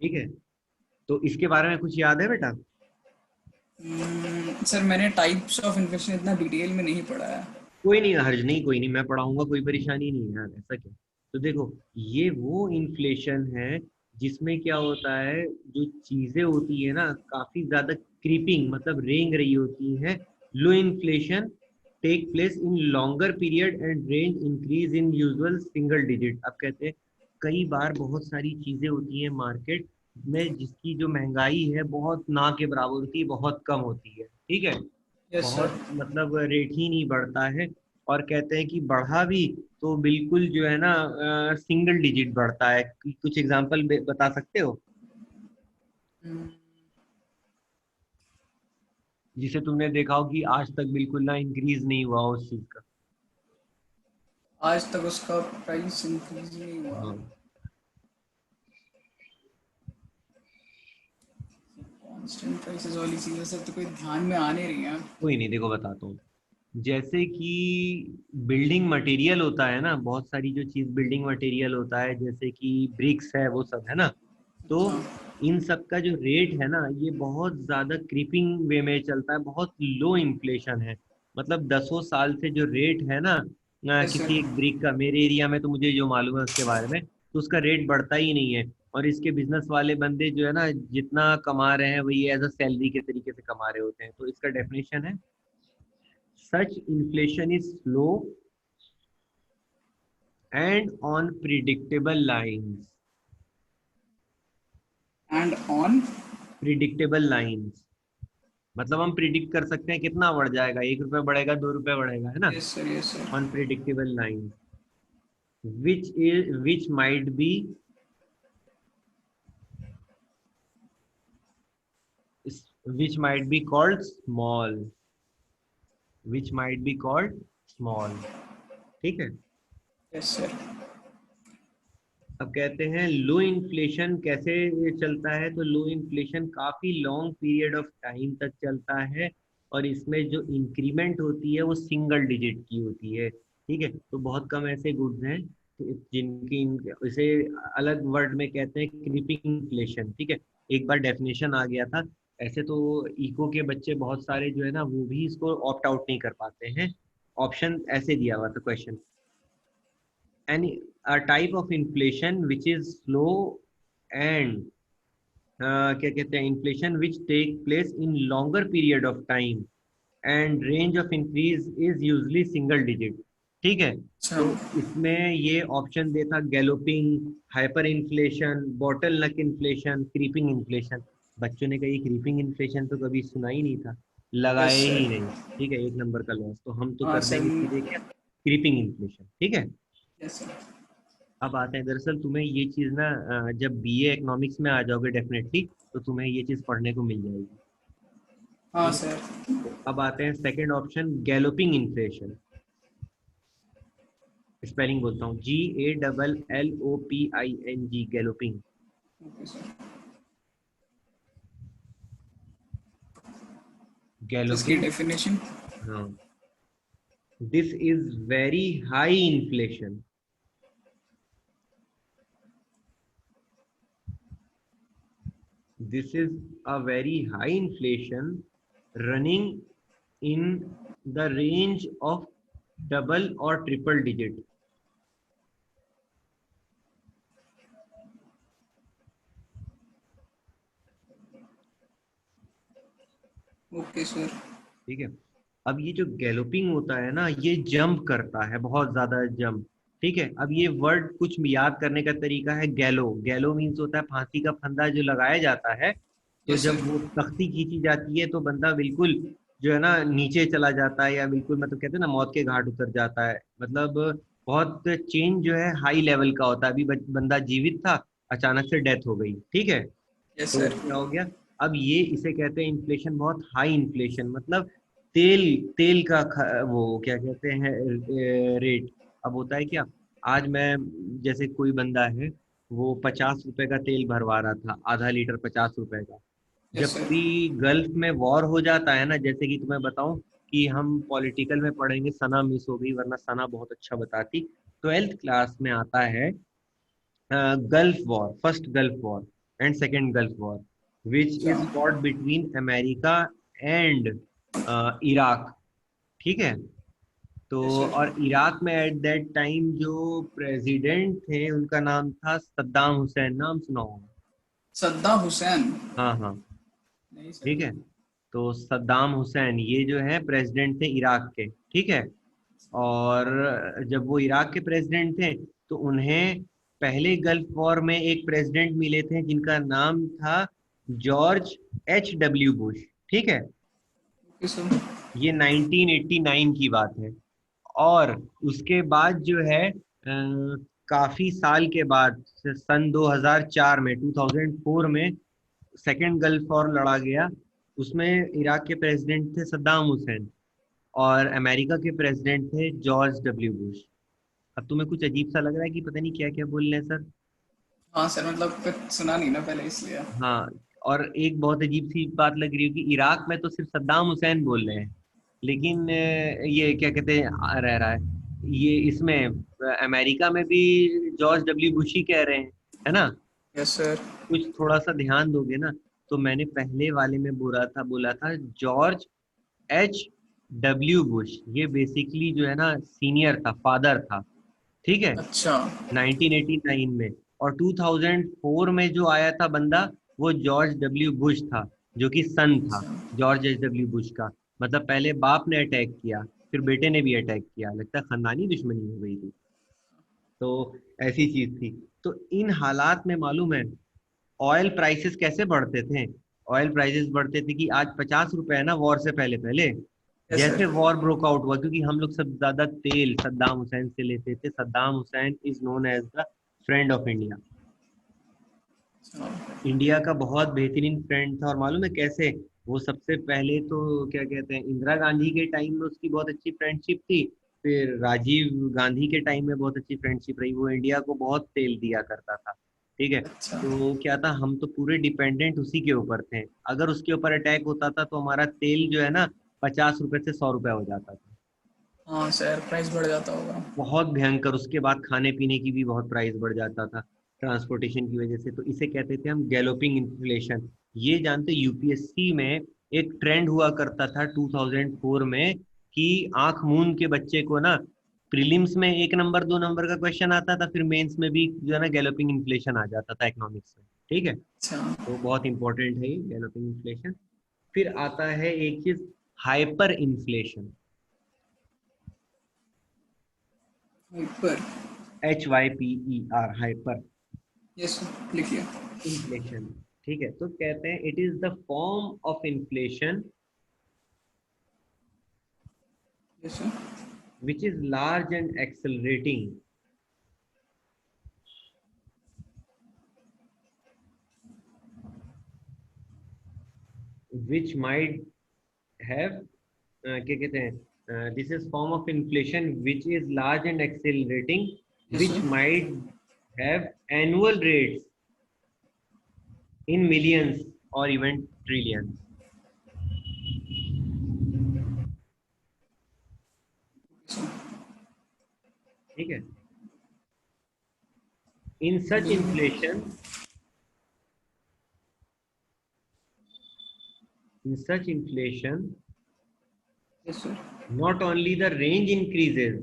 ठीक है। तो इसके बारे में कुछ याद है बेटा। सर मैंने टाइप्स ऑफ इन्फ्लेशन इतना डिटेल में नहीं पढ़ा है। कोई नहीं, हर्ज नहीं, कोई नहीं, मैं पढ़ाऊंगा, कोई परेशानी नहीं है यार, ऐसा क्या। तो देखो, ये वो इन्फ्लेशन है जिसमें क्या होता है, जो चीजें होती है ना काफी ज्यादा क्रीपिंग, मतलब रेंग रही होती है। Low inflation take place in longer period and range increase in usual single digit. अब कहते हैं कई बार बहुत सारी चीजें होती हैं मार्केट में जिसकी जो महंगाई है बहुत ना के बराबर होती है, बहुत कम होती है, ठीक है, यस सर। बहुत मतलब रेट ही नहीं बढ़ता है। और कहते हैं कि बढ़ा भी तो बिल्कुल जो है ना सिंगल डिजिट बढ़ता है। कुछ एग्जांपल बता सकते हो जिसे तुमने देखा हो कि आज तक बिल्कुल ना इंक्रीज नहीं हुआ हो उस चीज का। आज तक उसका प्राइस इंक्रीज नहीं हुआ। हाँ, कांस्टेंट प्राइसेस वाली चीज़ें सर तो कोई ध्यान में आ नहीं रही हैं। कोई नहीं, देखो बताता हूँ। जैसे कि बिल्डिंग मटेरियल होता है ना, बहुत सारी जो चीज बिल्डिंग मटेरियल होता है जैसे कि ब्रिक्स है, वो सब है ना, तो अच्छा। इन सब का जो रेट है ना ये बहुत ज्यादा क्रीपिंग वे में चलता है, बहुत लो इन्फ्लेशन है। मतलब 10 साल से जो रेट है ना यस सर। किसी एक ब्रिक का, मेरे एरिया में तो मुझे जो मालूम है उसके बारे में, तो उसका रेट बढ़ता ही नहीं है। और इसके बिजनेस वाले बंदे जो है ना जितना कमा रहे हैं वही एज अ सैलरी के तरीके से कमा रहे होते हैं। तो इसका डेफिनेशन है, such inflation is slow and on predictable lines. And on. Predictable lines मतलब हम प्रिडिक्ट कर सकते हैं कितना बढ़ जाएगा, 1 रुपए बढ़ेगा, 2 रुपए बढ़ेगा, है ना। Yes sir, yes sir. On predictable lines, which might be which might be called small, which might be called small, ठीक है। Yes sir. अब कहते हैं लो इन्फ्लेशन कैसे चलता है, तो लो इन्फ्लेशन काफी लॉन्ग पीरियड ऑफ टाइम तक चलता है और इसमें जो इंक्रीमेंट होती है वो सिंगल डिजिट की होती है, ठीक है। तो बहुत कम ऐसे गुड्स हैं जिनकी इसे अलग वर्ड में कहते हैं क्रीपिंग इन्फ्लेशन, ठीक है। एक बार डेफिनेशन आ गया था। ऐसे तो इको के बच्चे बहुत सारे जो है ना वो भी इसको ऑप्ट आउट नहीं कर पाते हैं। ऑप्शन ऐसे दिया हुआ था question, any a type of inflation which is slow and क्या कहते हैं, inflation which take place in longer period of time and range of increase is usually single digit, ठीक है। अच्छा। तो इसमें ये ऑप्शन देता गैलोपिंग, हाइपर इन्फ्लेशन, बॉटल नक इन्फ्लेशन, क्रीपिंग इन्फ्लेशन। बच्चों ने कही क्रीपिंग इन्फ्लेशन तो कभी सुना ही नहीं था, यस लगाए सर। ही नहीं, ठीक है, 1 नंबर का लॉस। तो हम तो हाँ कर सर। देंगे सीधे क्या, क्रीपिंग इन्फ्लेशन, ठीक है। Yes sir. अब आते हैं, दरअसल तुम्हें ये चीज ना जब बीए इकोनॉमिक्स में आ जाओगे डेफिनेटली तो तुम्हें ये चीज पढ़ने को मिल जाएगी, हाँ ठीक है। सर। तो अब आते हैं second option, galloping inflation. Spelling बोलता हूँ, GALLOPING, गैलोपिंग। Okay sir. इसकी गैलोपिंग, डेफिनेशन। हाँ, this is very high inflation, this is a very high inflation running in the range of double or triple digit, okay sir. ठीक है। अब ये जो galloping होता है ना ये जंप करता है, बहुत ज्यादा जंप, ठीक है। अब ये वर्ड कुछ याद करने का तरीका है, गैलो, गैलो मीन्स होता है फांसी का फंदा जो लगाया जाता है। तो यस जब सर। वो तख्ती खींची जाती है तो बंदा बिल्कुल जो है ना नीचे चला जाता है, या बिल्कुल मतलब कहते हैं ना मौत के घाट उतर जाता है, मतलब बहुत चेंज जो है हाई लेवल का होता है। अभी बंदा जीवित था, अचानक से डेथ हो गई, ठीक है। यस तो सर। क्या हो गया, अब ये इसे कहते हैं इन्फ्लेशन, बहुत हाई इन्फ्लेशन, मतलब तेल तेल का वो क्या कहते हैं रेट। अब होता है क्या, आज मैं, जैसे कोई बंदा है वो 50 रुपए का तेल भरवा रहा था, आधा लीटर 50 रुपए का। यस जब सर। भी गल्फ में वॉर हो जाता है ना, जैसे कि तुम्हें बताऊं कि हम पॉलिटिकल में पढ़ेंगे, सना मिस हो गई वरना सना बहुत अच्छा बताती। 12th क्लास में आता है Gulf War, first Gulf War and second Gulf War, which अच्छा। Is fought between America and Iraq, ठीक है। तो Yes, sir. और इराक में एट दैट टाइम जो प्रेसिडेंट थे उनका नाम था सद्दाम हुसैन, नाम सुना होगा। सद्दाम हुसैन। हाँ हाँ, नहीं सर। ठीक है। तो सद्दाम हुसैन ये जो है प्रेसिडेंट थे इराक के, ठीक है। और जब वो इराक के प्रेसिडेंट थे तो उन्हें पहले गल्फ वॉर में एक प्रेसिडेंट मिले थे जिनका नाम था जॉर्ज H.W. बुश, ठीक है। Okay sir. ये 1989 की बात है। और उसके बाद जो है काफी साल के बाद सन 2004 में 2004 में सेकेंड गल्फ वॉर लड़ा गया। उसमें इराक के प्रेसिडेंट थे सद्दाम हुसैन और अमेरिका के प्रेसिडेंट थे जॉर्ज डब्ल्यू बुश। अब तुम्हें कुछ अजीब सा लग रहा है कि पता नहीं क्या क्या बोल रहे हैं सर। हाँ सर, मतलब कुछ सुना नहीं ना पहले इसलिए। हाँ, और एक बहुत अजीब सी बात लग रही है कि इराक में तो सिर्फ सद्दाम हुसैन बोल रहे हैं, लेकिन ये क्या कहते हैं रह रहा है, ये इसमें अमेरिका में भी जॉर्ज डब्ल्यू बुश ही कह रहे हैं, है ना। Yes sir. कुछ थोड़ा सा ध्यान दोगे ना तो मैंने पहले वाले में बोला था जॉर्ज H.W. बुश। ये बेसिकली जो है ना सीनियर था, फादर था, ठीक है, अच्छा। 1989 में। और 2004 में जो आया था बंदा वो जॉर्ज डब्ल्यू बुश था, जो कि सन था अच्छा। George H.W. बुश का। मतलब पहले बाप ने अटैक किया, फिर बेटे ने भी अटैक किया, लगता है खानदानी दुश्मनी हो गई थी। तो ऐसी चीज थी। तो इन हालात में मालूम है ऑयल प्राइसेस कैसे बढ़ते थे। ऑयल प्राइसेस बढ़ते थे कि आज 50 रुपए है ना, वॉर से पहले पहले यस जैसे सर। वॉर ब्रोक आउट हुआ, क्योंकि हम लोग सब ज्यादा तेल सद्दाम हुसैन से लेते थे। Saddam Hussein is known as the friend of India. India का बहुत बेहतरीन फ्रेंड था। और मालूम है कैसे, वो सबसे पहले तो क्या कहते हैं इंदिरा गांधी के टाइम में उसकी बहुत अच्छी फ्रेंडशिप थी, फिर राजीव गांधी के टाइम में बहुत अच्छी फ्रेंडशिप रही। वो इंडिया को बहुत तेल दिया करता था, ठीक है। अच्छा। तो क्या था, हम तो पूरे डिपेंडेंट उसी के ऊपर थे। अगर उसके ऊपर अटैक होता था तो हमारा तेल जो है ना 50 रुपए से 100 रुपए हो जाता था। हाँ सर, प्राइस बढ़ जाता होगा। बहुत भयंकर। उसके बाद खाने पीने की भी बहुत प्राइस बढ़ जाता था ट्रांसपोर्टेशन की वजह से। तो इसे कहते थे हम गैलोपिंग इन्फ्लेशन। ये जानते, यूपीएससी में एक ट्रेंड हुआ करता था 2004 में कि आंख मूंद के बच्चे को ना प्रीलिम्स में 1 नंबर 2 नंबर का क्वेश्चन आता था, फिर मेंस में भी जो है ना गैलोपिंग इन्फ्लेशन आ जाता था इकोनॉमिक्स में, ठीक है। अच्छा। तो बहुत इंपॉर्टेंट है ये गैलोपिंग इन्फ्लेशन। फिर आता है एक चीज, hyper inflation. Hyper. HYPER, hyper yes sir, लिखिए। इन्फ्लेशन, ठीक है। तो कहते हैं it is the form of inflation yes sir. Which is large and accelerating, which might have क्या कहते हैं, this is form of inflation which is large and accelerating, yes which sir. Might have annual rates in millions और even trillions, ठीक है। In such inflation, in such inflation yes sir. not only the range increases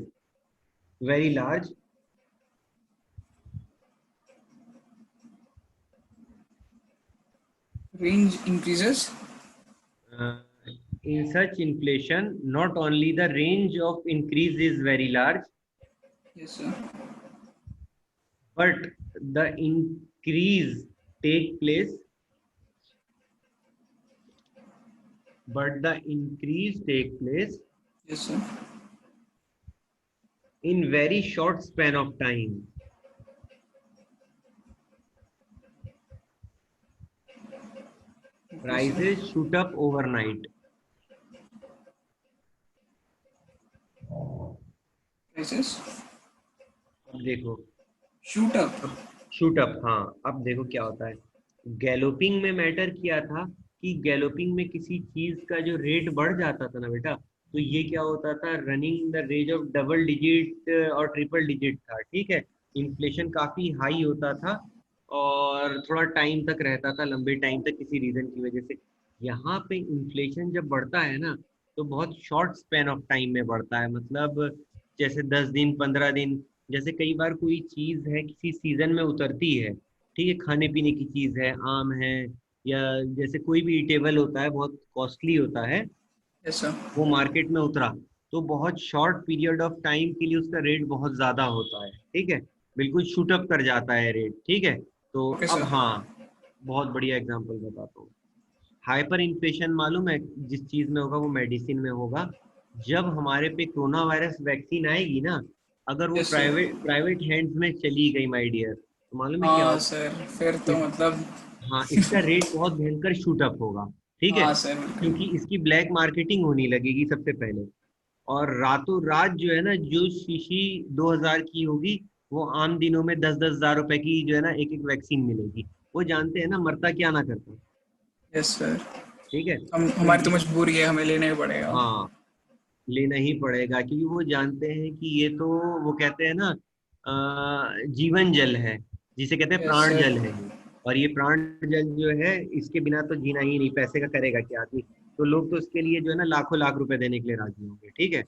very large, range increases. uh, in such inflation not only the range of increase is very large, yes sir. but the increase take place, but the increase take place yes sir. in very short span of time. Prices shoot up overnight. Prices अब देखो, shoot up. अब shoot up, हाँ। अब देखो क्या होता है, galloping में मैटर किया था कि गैलोपिंग में किसी चीज का जो रेट बढ़ जाता था ना बेटा, तो ये क्या होता था, running the range of double digit और ट्रिपल डिजिट था, ठीक है। इन्फ्लेशन काफी हाई होता था और थोड़ा टाइम तक रहता था, लंबे टाइम तक किसी रीजन की वजह से। यहाँ पे इन्फ्लेशन जब बढ़ता है ना तो बहुत शॉर्ट स्पेन ऑफ टाइम में बढ़ता है, मतलब जैसे 10 दिन 15 दिन। जैसे कई बार कोई चीज है किसी सीजन में उतरती है, ठीक है, खाने पीने की चीज है, आम है, या जैसे कोई भी ईटेबल होता है बहुत कॉस्टली होता है, यस सर। वो मार्केट में उतरा तो बहुत शॉर्ट पीरियड ऑफ टाइम के लिए उसका रेट बहुत ज्यादा होता है, ठीक है, बिल्कुल शूट अप कर जाता है रेट, ठीक है। तो ओके अब सर। हाँ, बहुत बढ़िया एग्जांपल बताता हूँ। हाइपर इन्फ्लेशन मालूम है जिस चीज में होगा, वो मेडिसिन में होगा। जब हमारे पे कोरोना वायरस वैक्सीन आएगी ना, अगर वो yes sir. Private private hands में चली गई माय डियर, तो मालूम है क्या हाँ होगा? सर, फिर तो इस, मतलब हाँ, इसका रेट बहुत भयंकर शूट अप होगा, ठीक है, हाँ सर बिल्कुल। क्योंकि इसकी ब्लैक मार्केटिंग होने लगेगी सबसे पहले। और रातों रात जो है ना, जो शीशी 2,000 की होगी, वो आम दिनों में 10-10 हज़ार रुपए की जो है ना एक एक वैक्सीन मिलेगी। वो जानते हैं ना मरता क्या ना करता, यस सर। ठीक है। हम तो हमारी तो ये, मजबूरी है, हमें लेना ही पड़ेगा। हाँ, लेना ही पड़ेगा, क्योंकि वो जानते हैं कि ये तो, वो कहते हैं ना, जीवन जल है, जिसे कहते हैं यस प्राण सर। जल है ये। और ये प्राण जल जो है, इसके बिना तो जीना ही नहीं, पैसे का करेगा क्या आदमी। तो लोग तो इसके लिए जो है ना लाखों लाख रुपए देने के लिए राजी होंगे, ठीक है।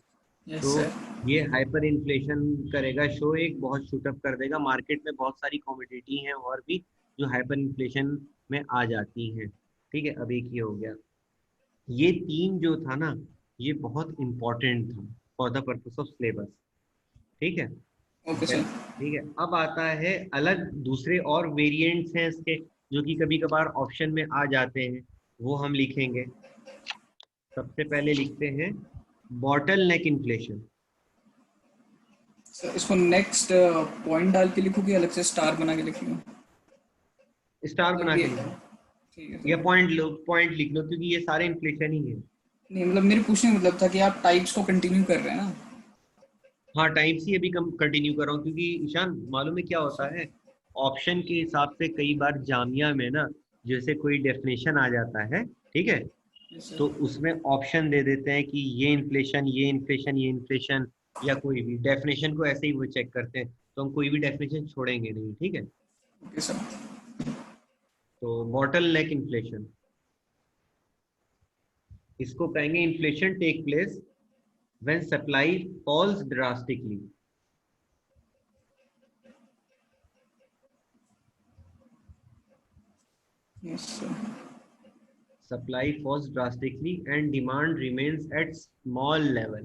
यस तो सर। ये हाइपर इन्फ्लेशन करेगा शो, एक बहुत शूटअप कर देगा मार्केट में। बहुत सारी कॉमोडिटी हैं और भी जो हाइपर इन्फ्लेशन में आ जाती हैं, ठीक है। अब एक ये हो गया, ये तीन जो था ना, ये बहुत इंपॉर्टेंट था for the purpose of syllabus, ठीक है। Okay sir. ठीक है, अब आता है अलग दूसरे और वेरिएंट्स हैं इसके, जो कि कभी कभार ऑप्शन में आ जाते हैं, वो हम लिखेंगे। सबसे पहले लिखते हैं बॉटल नेक इन्फ्लेशन। सर इसको नेक्स्ट पॉइंट डाल के लिखूँ कि अलग से स्टार बना के लिखूँ? स्टार मतलब बना ये के लिखो, ठीक है या सर। पॉइंट लो, पॉइंट लिख लो, क्योंकि ये सारे इन्फ्लेशन ही है। नहीं मतलब मेरे पूछने का मतलब था कि आप टाइप्स को कंटिन्यू कर रहे हैं ना? हाँ, टाइप सी अभी कम कंटिन्यू कर रहा हूँ, क्योंकि ईशान मालूम है क्या होता है, ऑप्शन के हिसाब से कई बार जामिया में ना, जैसे कोई डेफिनेशन आ जाता है, ठीक है, यस तो सर। उसमें ऑप्शन दे देते हैं कि ये इन्फ्लेशन, ये इन्फ्लेशन, ये इन्फ्लेशन, या कोई भी डेफिनेशन को ऐसे ही वो चेक करते हैं, तो हम कोई भी डेफिनेशन छोड़ेंगे नहीं, ठीक है। Okay sir. तो बॉटल नेक इन्फ्लेशन, इसको कहेंगे inflation take place when supply falls drastically. Yes sir. Supply falls drastically and demand remains at small level.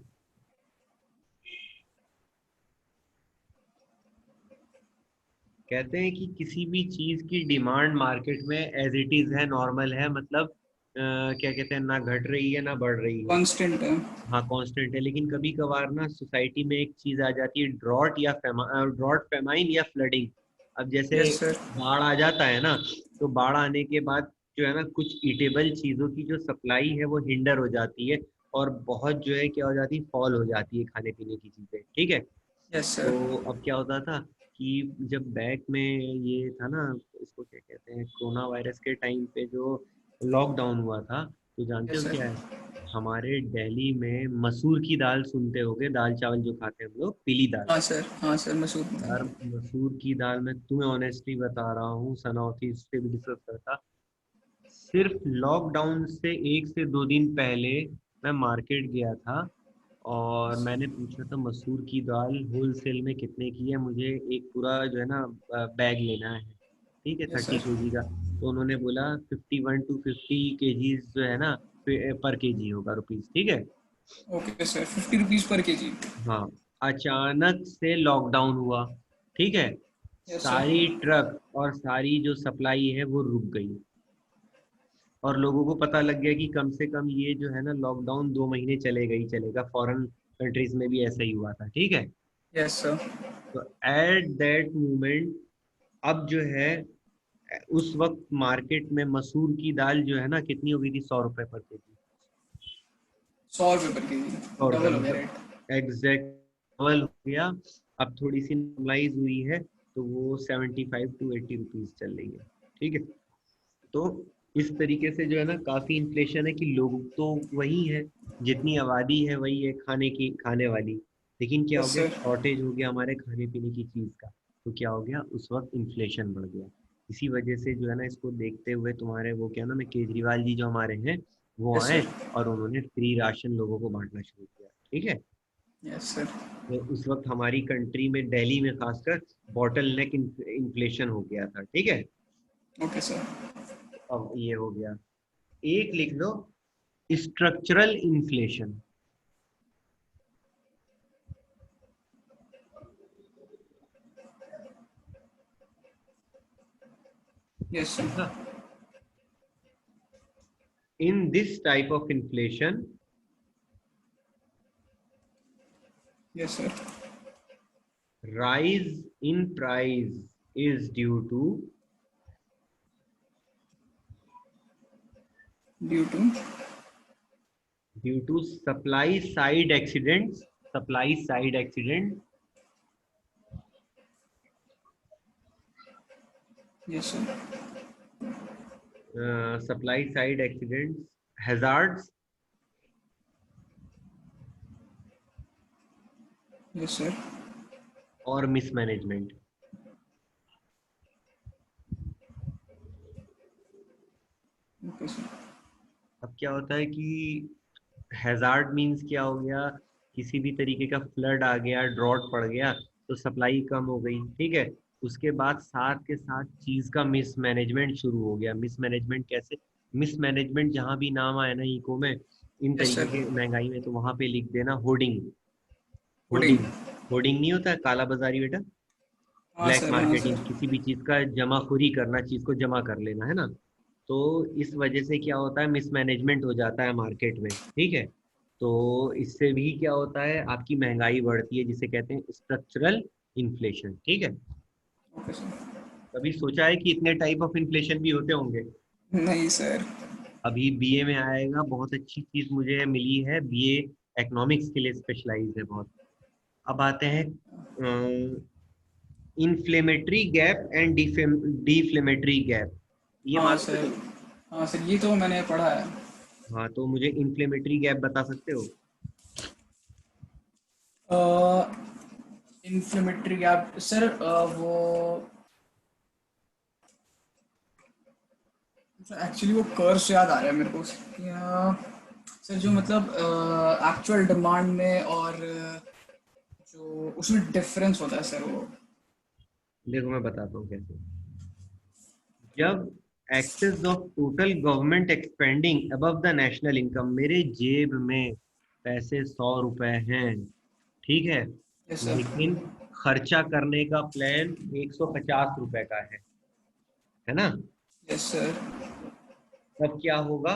कहते हैं कि किसी भी चीज की डिमांड मार्केट में एज इट इज है, नॉर्मल है, मतलब क्या कहते हैं, ना घट रही है ना बढ़ रही है। कांस्टेंट है। हाँ, कांस्टेंट है, लेकिन कभी कभार ना सोसाइटी में एक चीज आ जाती है, ड्रॉट या ड्रॉट, फेमाइन या फ्लडिंग। अब जैसे यस सर। बाढ़ आ जाता है ना, तो बाढ़ आने के बाद जो है ना, कुछ ईटेबल चीजों की जो सप्लाई है वो हिंडर हो जाती है, और बहुत जो है क्या हो जाती है, फॉल हो जाती है खाने पीने की चीजें, ठीक है। Yes sir. तो अब क्या होता था कि जब बैक में ये था ना, इसको क्या कहते हैं, कोरोना वायरस के टाइम पे जो लॉकडाउन हुआ था, तो जानते यस हो सर। क्या है, हमारे दिल्ली में मसूर की दाल, सुनते होगे, दाल चावल जो खाते हैं हम लोग, पीली दाल। हाँ सर, हाँ सर, मसूद में यार, था। मसूर की दाल, मैं तुम्हें ऑनेस्टली बता रहा हूँ, सनौती इससे भी डिस्कस करता, सिर्फ लॉकडाउन से 1 से 2 दिन पहले मैं मार्केट गया था, और मैंने पूछा था मसूर की दाल होलसेल में कितने की है, मुझे एक पूरा जो है ना बैग लेना है, ठीक है, यस 30 केजी सर। का। तो उन्होंने बोला 51 to 50 केजीज जो है ना, पर केजी होगा, रुपीज, ठीक है। ओके सर, 50 रुपीज़ पर के जी। हाँ, अचानक से लॉकडाउन हुआ, ठीक है, यस सर। सारी ट्रक और सारी जो सप्लाई है वो रुक गई, और लोगों को पता लग गया कि कम से कम ये जो है ना लॉकडाउन 2 महीने चलेगा ही चलेगा। फॉरेन कंट्रीज में भी ऐसा ही हुआ था, ठीक है। Yes sir. तो एट दैट मोमेंट, अब जो है, उस वक्त मार्केट में मसूर की दाल जो है ना कितनी हो गई थी, 100 रुपए पर केजी। 100 रुपये पर के सौ जी, रुपए डबल हो गया मतलब रेट। एग्जैक्ट डबल हो गया। अब थोड़ी सी नॉर्मलाइज हुई है, तो वो 75 to 80 रुपीज चल रही है, ठीक है। तो इस तरीके से जो है ना काफी इन्फ्लेशन है, कि लोग तो वही है, जितनी आबादी है वही है खाने की, खाने वाली, लेकिन क्या हो यस गया, सर। शॉर्टेज हो गया हमारे खाने पीने की चीज का। तो क्या हो गया, उस वक्त इन्फ्लेशन बढ़ गया। इसी वजह से जो है ना, इसको देखते हुए तुम्हारे वो क्या ना, मैं केजरीवाल जी जो हमारे हैं, वो यस आए सर। और उन्होंने फ्री राशन लोगों को बांटना शुरू किया, ठीक है। Yes sir. तो उस वक्त हमारी कंट्री में, दिल्ली में खासकर, बॉटल नेक इन्फ्लेशन हो गया था, ठीक है। Okay sir. अब ये हो गया। एक लिख दो, structural inflation. Yes sir. In this type of inflation, yes sir. rise in price is due to. due to supply side accidents, supply side accident, yes sir. supply side accidents, hazards, yes sir. और mismanagement। Okay sir. अब क्या होता है कि hazard means क्या हो गया, किसी भी तरीके का फ्लड आ गया, ड्रॉट पड़ गया, तो सप्लाई कम हो गई, ठीक है। उसके बाद साथ के साथ चीज का मिसमैनेजमेंट शुरू हो गया। मिसमैनेजमेंट कैसे? मिसमैनेजमेंट जहां भी नाम आए ना इको में, इन यस तरीके सर। के महंगाई में, तो वहां पे लिख देना होर्डिंग। पुडिंग। होर्डिंग, होर्डिंग नहीं होता है काला बाजारी बेटा, हाँ ब्लैक सर, हाँ मार्केटिंग, सर। किसी भी चीज का जमाखोरी करना, चीज को जमा कर लेना, है ना। तो इस वजह से क्या होता है, मिसमैनेजमेंट हो जाता है मार्केट में, ठीक है। तो इससे भी क्या होता है, आपकी महंगाई बढ़ती है, जिसे कहते हैं स्ट्रक्चरल इन्फ्लेशन, ठीक है। Okay sir. कभी सोचा है कि इतने टाइप ऑफ इन्फ्लेशन भी होते होंगे? नहीं सर। अभी बीए में आएगा, बहुत अच्छी चीज मुझे मिली है, बीए इकोनॉमिक्स के लिए स्पेशलाइज है बहुत। अब आते हैं इन्फ्लेमेटरी गैप एंड डिफ्लेमेटरी गैप, ये हाँ मालूम है सर। तुम्हें? हाँ सर, ये तो मैंने पढ़ा है। हाँ, तो मुझे इन्फ्लेमेटरी गैप बता सकते हो? इन्फ्लेमेटरी गैप सर, वो एक्चुअली वो कर्व याद आ रहा है मेरे को। सर जो मतलब एक्चुअल डिमांड में और जो उसमें डिफरेंस होता है सर, वो। देखो मैं बताता हूँ कैसे। जब excess of total government expending above the national income, मेरे जेब में पैसे 100 रुपए हैं, ठीक है, यस सर। लेकिन खर्चा करने का प्लान 150 रुपए का है ना। Yes sir. तब क्या होगा?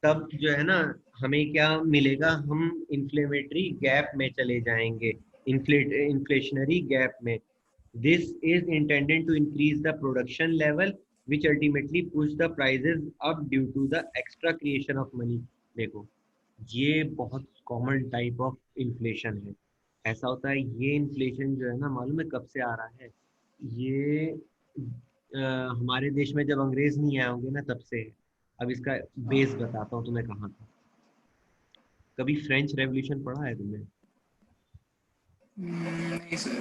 तब जो है ना, हमें क्या मिलेगा, हम इन्फ्लेमेटरी गैप में चले जाएंगे, इन्फ्लेशनरी गैप में। This is intended to increase the production level which ultimately push the prices up due to the extra creation of money. देखो, ये बहुत कॉमन टाइप ऑफ इन्फ्लेशन है। ऐसा होता है, ये इन्फ्लेशन जो है ना, मालूम है कब से आ रहा है? ये हमारे देश में जब अंग्रेज नहीं आए होंगे ना, तब से है। अब इसका बेस बताता हूँ तुम्हें कहाँ था। कभी फ्रेंच रेवोल्यूशन पढ़ा है तुमने? नहीं सर।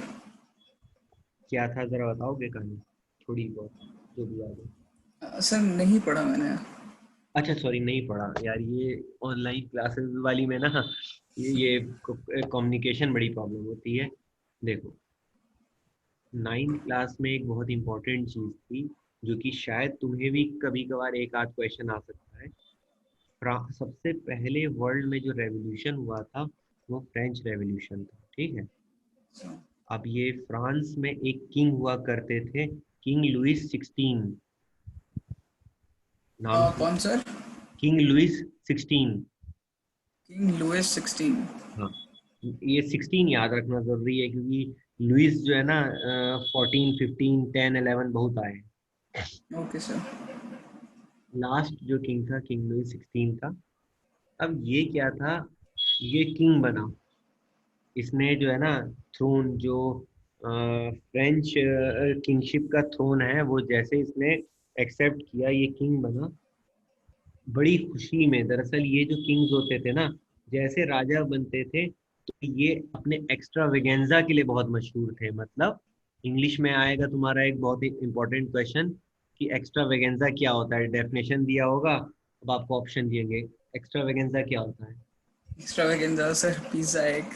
क्या था, जरा बताओगे कहानी, थोड़ी बहुत, जो भी याद है। सर नहीं पढ़ा मैंने। अच्छा सॉरी, नहीं पढ़ा यार, ये ऑनलाइन क्लासेस वाली में ना, ये कम्युनिकेशन बड़ी प्रॉब्लम होती है। देखो, 9th क्लास में एक बहुत इंपॉर्टेंट चीज थी, जो कि शायद तुम्हें भी कभी कभार एक आध क्वेश्चन आ सकता है। सबसे पहले वर्ल्ड में जो रेवोल्यूशन हुआ था, वो फ्रेंच रेवोल्यूशन था, ठीक है। अब ये फ्रांस में एक किंग हुआ करते थे, किंग लुइस 16, नाम कौन sir? King Louis 16। King Louis 16। हाँ, ये 16 याद रखना जरूरी है, क्योंकि लुइस जो है ना, 14, 15, 10, 11 बहुत आए। Okay sir. लास्ट जो किंग था, किंग लुइस 16 था। अब ये क्या था, ये किंग बना, इसने जो है ना, थ्रोन जो फ्रेंच किंगशिप का थ्रोन है, वो जैसे इसने एक्सेप्ट किया, ये किंग बना बड़ी खुशी में। दरअसल ये जो किंग्स होते थे ना, जैसे राजा बनते थे, तो ये अपने एक्स्ट्रा वेगेंजा के लिए बहुत मशहूर थे। मतलब इंग्लिश में आएगा तुम्हारा एक बहुत ही इंपॉर्टेंट क्वेश्चन कि एक्स्ट्रा वेगेंजा क्या होता है, डेफिनेशन दिया होगा। अब आपको ऑप्शन दिएंगे, एक्स्ट्रावेगेंजा क्या होता एक्स्ट्रावेगेंजा सर पिज्जा एक।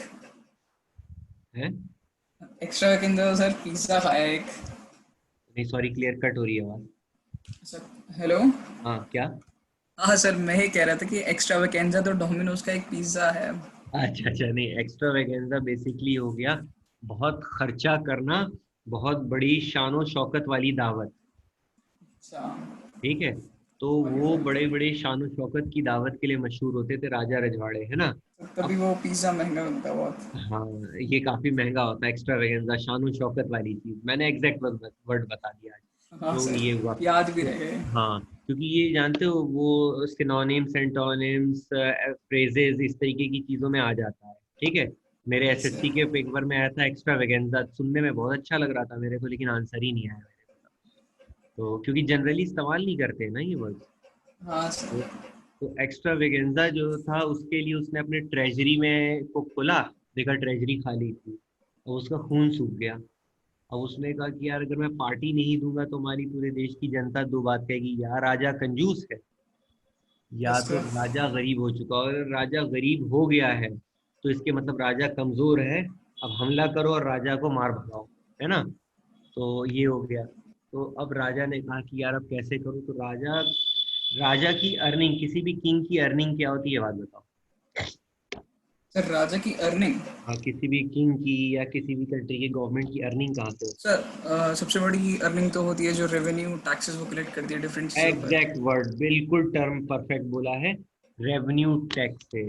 है? एक्स्ट्रावेगेंजा सर पिज्जा खाया एक। नहीं सॉरी, क्लियर कट हो रही है आवाज। Sir hello. हाँ क्या? हाँ सर, मैं ही कह रहा था कि एक्स्ट्रावेगेंजा तो डोमिनोज का एक पिज्जा है। अच्छा अच्छा, नहीं एक्स्ट्रावेगेंजा बेसिकली हो गया बहुत खर्चा करना, बहुत बड़ी शानो शौकत वाली दावत। अच्छा। ठीक है, तो ओके वो सर। बड़े बड़े शानो शौकत की दावत के लिए मशहूर होते थे राजा रजवाड़े, है ना। तो तभी अब वो पिज्जा महंगा मिलता है बहुत। हाँ, ये काफी महंगा होता है एक्स्ट्रावेगेंजा, शानो शौकत वाली चीज। मैंने एग्जैक्ट वर्ड बता दिया आज। हाँ तो सर, ये हुआ। याद भी तो रहे। हाँ, क्योंकि ये जानते हो वो सिनोनिम्स एंटोनिम्स फ्रेजेस इस तरीके की चीजों में आ जाता है। ठीक है, मेरे यस एसएससी सर। के पेपर में आया था एक्स्ट्रावेगेंजा, सुनने में बहुत अच्छा लग रहा था मेरे को, लेकिन आंसर ही नहीं आया मेरे को। तो क्योंकि जनरली इस्तेमाल नहीं करते हैं ना ये वर्ड। हाँ तो, सर। तो एक्स्ट्रावेगेंजा जो था उसके लिए उसने अपने ट्रेजरी में को खोला, देखा ट्रेजरी खाली थी, और उसका खून सूख गया। अब उसने कहा कि यार अगर मैं पार्टी नहीं दूंगा तो हमारी पूरे देश की जनता दो बात कहेगी, या राजा कंजूस है या यस तो सर। राजा गरीब हो चुका। और अगर राजा गरीब हो गया है तो इसके मतलब राजा कमजोर है, अब हमला करो और राजा को मार भगाओ, है ना। तो ये हो गया। तो अब राजा ने कहा कि यार अब कैसे करूं, तो राजा राजा की अर्निंग, किसी भी किंग की अर्निंग क्या होती है बात बताओ। सर राजा की अर्निंग। हाँ, किसी भी किंग की या किसी भी कंट्री की गवर्नमेंट की अर्निंग कहाँ से होती सर सबसे बड़ी अर्निंग तो होती है जो रेवेन्यू टैक्सेस वो कलेक्ट करती है डिफरेंट है? चीज़ों पर। एग्जैक्ट वर्ड, बिल्कुल टर्म परफेक्ट बोला है, रेवेन्यू टैक्स से।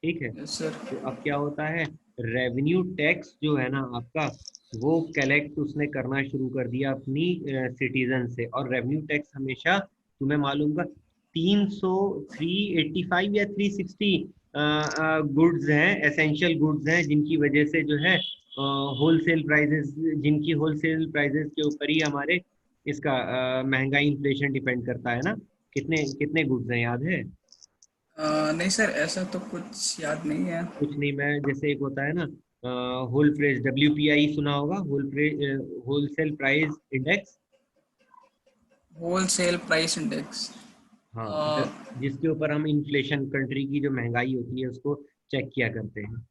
ठीक है, यस सर। तो अब क्या होता है, रेवेन्यू टैक्स जो है ना आपका, वो कलेक्ट उसने करना शुरू कर दिया अपनी सिटीजन से। और रेवेन्यू टैक्स हमेशा तुम्हें मालूम का 300 385 या 360 गुड्स हैं, एसेंशियल गुड्स हैं, जिनकी वजह से जो है होलसेल प्राइजेस, जिनकी होलसेल प्राइजेस के ऊपर ही हमारे इसका महंगाई इन्फ्लेशन डिपेंड करता है ना। कितने कितने गुड्स हैं याद है? नहीं सर, ऐसा तो कुछ याद नहीं है। कुछ नहीं, मैं जैसे एक होता है ना होल प्राइस, WPI सुना होगा, wholesale price index. Wholesale price index. हाँ, जिसके ऊपर हम इन्फ्लेशन, कंट्री की जो महंगाई होती है उसको चेक किया करते हैं।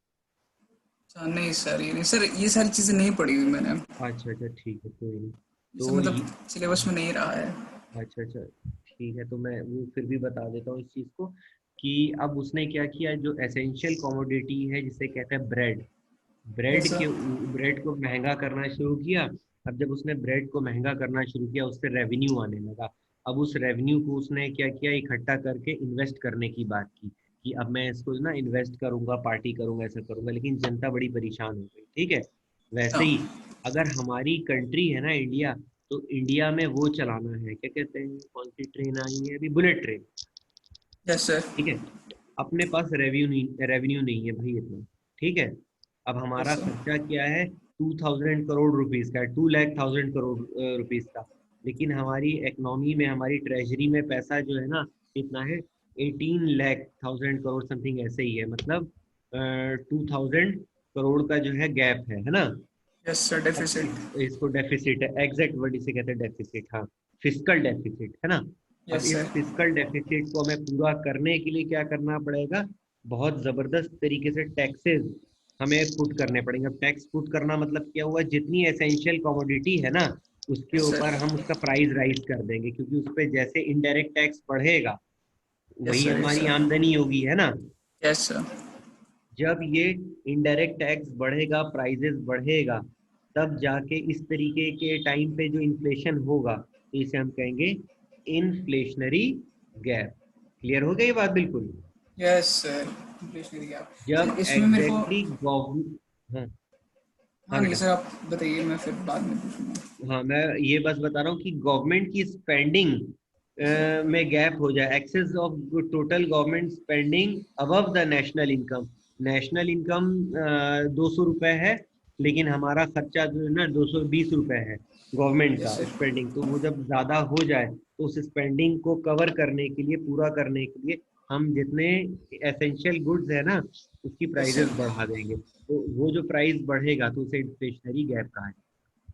नहीं सर, ये नहीं सर, ये सारी चीज़ें नहीं पढ़ी हुई मैंने। अच्छा अच्छा, ठीक है, कोई नहीं। ये सब तो मतलब सिलेबस में नहीं रहा है। अच्छा अच्छा, ठीक है, तो मैं वो फिर भी बता देता हूँ इस चीज़ को, कि अब उसने क्या किया, जो एसेंशियल कमोडिटी है जिसे कहते हैं ब्रेड, ब्रेड यस सर। के ब्रेड को महंगा करना शुरू किया। अब जब उसने ब्रेड को महंगा करना शुरू किया, उससे रेवेन्यू आने लगा। अब उस रेवेन्यू को उसने क्या किया, इकट्ठा करके इन्वेस्ट करने की बात की, कि अब मैं इसको ना इन्वेस्ट करूंगा, पार्टी करूंगा, ऐसा करूंगा। लेकिन जनता बड़ी परेशान हो गई। ठीक है, वैसे हाँ। ही अगर हमारी कंट्री है ना इंडिया, तो इंडिया में वो चलाना है, क्या कहते हैं, कौन सी ट्रेन आई है अभी, बुलेट ट्रेन। Yes sir. ठीक है, अपने पास रेवेन्यू नहीं है भाई इतना। ठीक है, अब यस हमारा सर। खर्चा क्या है, 2000 करोड़ रुपीज का है, 2,00,000 करोड़ रुपीज का। लेकिन हमारी इकोनॉमी में, हमारी ट्रेजरी में पैसा जो है ना, कितना है, 18,00,000 करोड़ समथिंग ऐसे ही है, मतलब 2,000 करोड़ का जो है गैप है ना। यस सर, अब डेफिसिट। इसको डेफिसिट है, एग्जैक्ट वर्ड इसे कहते हैं डेफिसिट, हाँ, फिस्कल डेफिसिट, है ना। अब यस इस सर। फिस्कल डेफिसिट को हमें पूरा करने के लिए क्या करना पड़ेगा, बहुत जबरदस्त तरीके से टैक्सेस हमें पुट करने पड़ेंगे। अब टैक्स पुट करना मतलब क्या हुआ, जितनी एसेंशियल कमोडिटी है ना, उसके यस ऊपर सर। हम उसका प्राइस राइज कर देंगे, क्योंकि उस पर जैसे इनडायरेक्ट टैक्स बढ़ेगा यस वही सर। यस हमारी सर। आमदनी होगी, है ना। Yes sir. जब ये इनडायरेक्ट टैक्स बढ़ेगा, प्राइजेस बढ़ेगा, तब जाके इस तरीके के टाइम पे जो इन्फ्लेशन होगा, तो इसे हम कहेंगे इन्फ्लेशनरी गैप। क्लियर हो गई ये बात बिल्कुल? Yes sir. Inflationary gap. जब सर इसमें मेरे को। एग्जैक्टली गवर्नमेंट, हाँ हाँ हाँ नहीं बेटा, सर, आप बताइए, मैं फिर बाद में पूछूंगा। हाँ मैं ये बस बता रहा हूँ कि गवर्नमेंट की स्पेंडिंग में गैप हो जाए, excess of total government spending above the national income. National income 200 रुपये है, लेकिन हमारा खर्चा जो है ना 220 रुपये है गवर्नमेंट यस का सर। स्पेंडिंग। तो वो जब ज़्यादा हो जाए, तो उस स्पेंडिंग को कवर करने के लिए, पूरा करने के लिए, हम जितने एसेंशियल गुड्स है ना उसकी यस प्राइजेस सर। बढ़ा देंगे। तो वो जो प्राइस बढ़ेगा तो उसे इन्फ्लेशनरी गैप कहा है।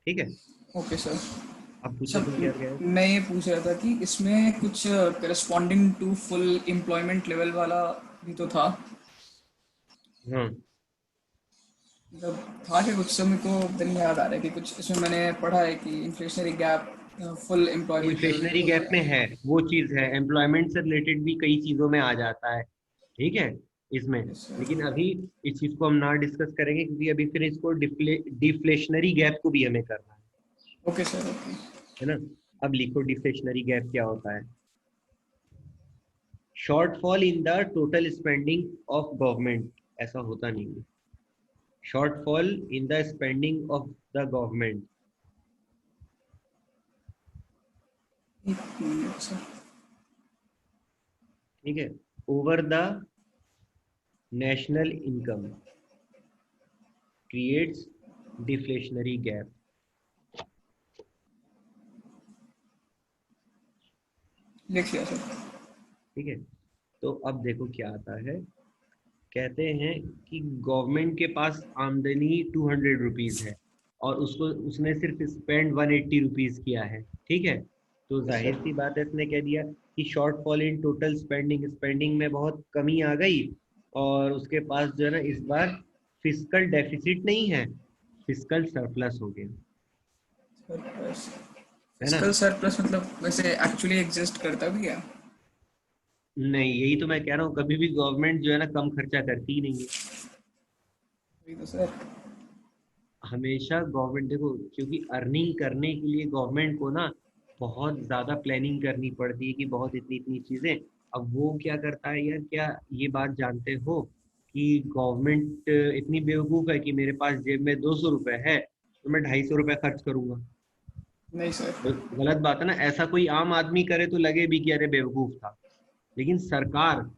ठीक है, ओके सर। अब पूछो सब तुम क्या कह रहे हो। मैं ये पूछ रहा था कि इसमें कुछ corresponding to full employment level वाला भी तो था, हाँ, मतलब था क्या कुछ, सब मेरे को तो नहीं याद आ रहा है कि कुछ इसमें मैंने पढ़ा है कि inflationary gap full employment level पे इन्फ्लेशनरी होता गैप में है। है, वो चीज है, एम्प्लॉयमेंट से रिलेटेड भी कई चीजों में आ जाता है, ठीक है, इसमें। Yes sir. लेकिन अभी इस चीज को हम ना डिस्कस करेंगे, क्योंकि अभी फिर इसको डिफ्लेशनरी गैप को भी हमें करना ओके सर ओके। है ना। अब लिखो डिफ्लेशनरी गैप क्या होता है। Shortfall in the total spending of government, ऐसा होता नहीं है, shortfall in the spending of the government, एक मिनट सर। ठीक है, over the national income creates deflationary gap. लिख लिया सर। ठीक है, तो अब देखो क्या आता है। कहते हैं कि गवर्नमेंट के पास आमदनी 200 रुपीज है और उसको उसने सिर्फ स्पेंड 180 रुपीज किया है, ठीक है। तो यस जाहिर सर। सी बात है, इसने कह दिया कि shortfall in total spending, spending में बहुत कमी आ गई, और उसके पास जो है ना इस बार फिस्कल डेफिसिट नहीं है, फिस्कल सरप्लस हो गया, सरप्लस। है ना। फिस्कल सरप्लस मतलब वैसे एक्चुअली एग्जिस्ट करता भी है? नहीं, यही तो मैं कह रहा हूँ, कभी भी गवर्नमेंट जो है ना कम खर्चा करती ही नहीं है। वही तो सर। हमेशा गवर्नमेंट देखो, क्योंकि अर्निंग करने के लिए गवर्नमेंट को ना बहुत ज़्यादा प्लानिंग करनी पड़ती है कि बहुत इतनी इतनी चीज़ें। अब वो क्या करता है यार, क्या ये बात जानते हो कि गवर्नमेंट इतनी बेवकूफ़ है कि मेरे पास जेब में 200 रुपये है तो मैं 250 रुपये खर्च करूंगा। नहीं सर। तो गलत बात है ना, ऐसा कोई आम आदमी करे तो लगे भी कि अरे बेवकूफ़ था, लेकिन सरकार,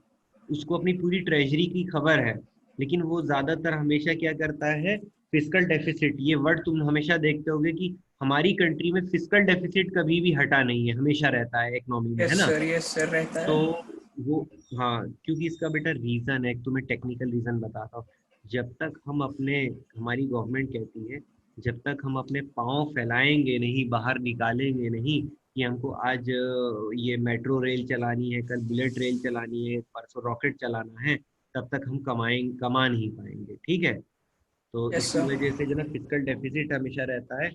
उसको अपनी पूरी ट्रेजरी की खबर है, लेकिन वो ज्यादातर हमेशा क्या करता है, फिस्कल डेफिसिट, ये वर्ड तुम हमेशा देखते होगे कि हमारी कंट्री में फिस्कल डेफिसिट कभी भी हटा नहीं है, हमेशा रहता है इकोनॉमी में, है ना। यस सर रहता तो है। वो, हाँ, क्योंकि इसका बेटा रीजन है, तुम्हें टेक्निकल रीजन बताता हूँ। जब तक हम अपने, हमारी गवर्नमेंट कहती है, जब तक हम अपने पाँव फैलाएंगे नहीं, बाहर निकालेंगे नहीं कि हमको आज ये मेट्रो रेल चलानी है, कल बुलेट रेल चलानी है, परसों रॉकेट चलाना है, तब तक हम कमा नहीं पाएंगे, ठीक है। तो यस इसी सर। वजह से जो ना फिस्कल डेफिसिट हमेशा रहता है,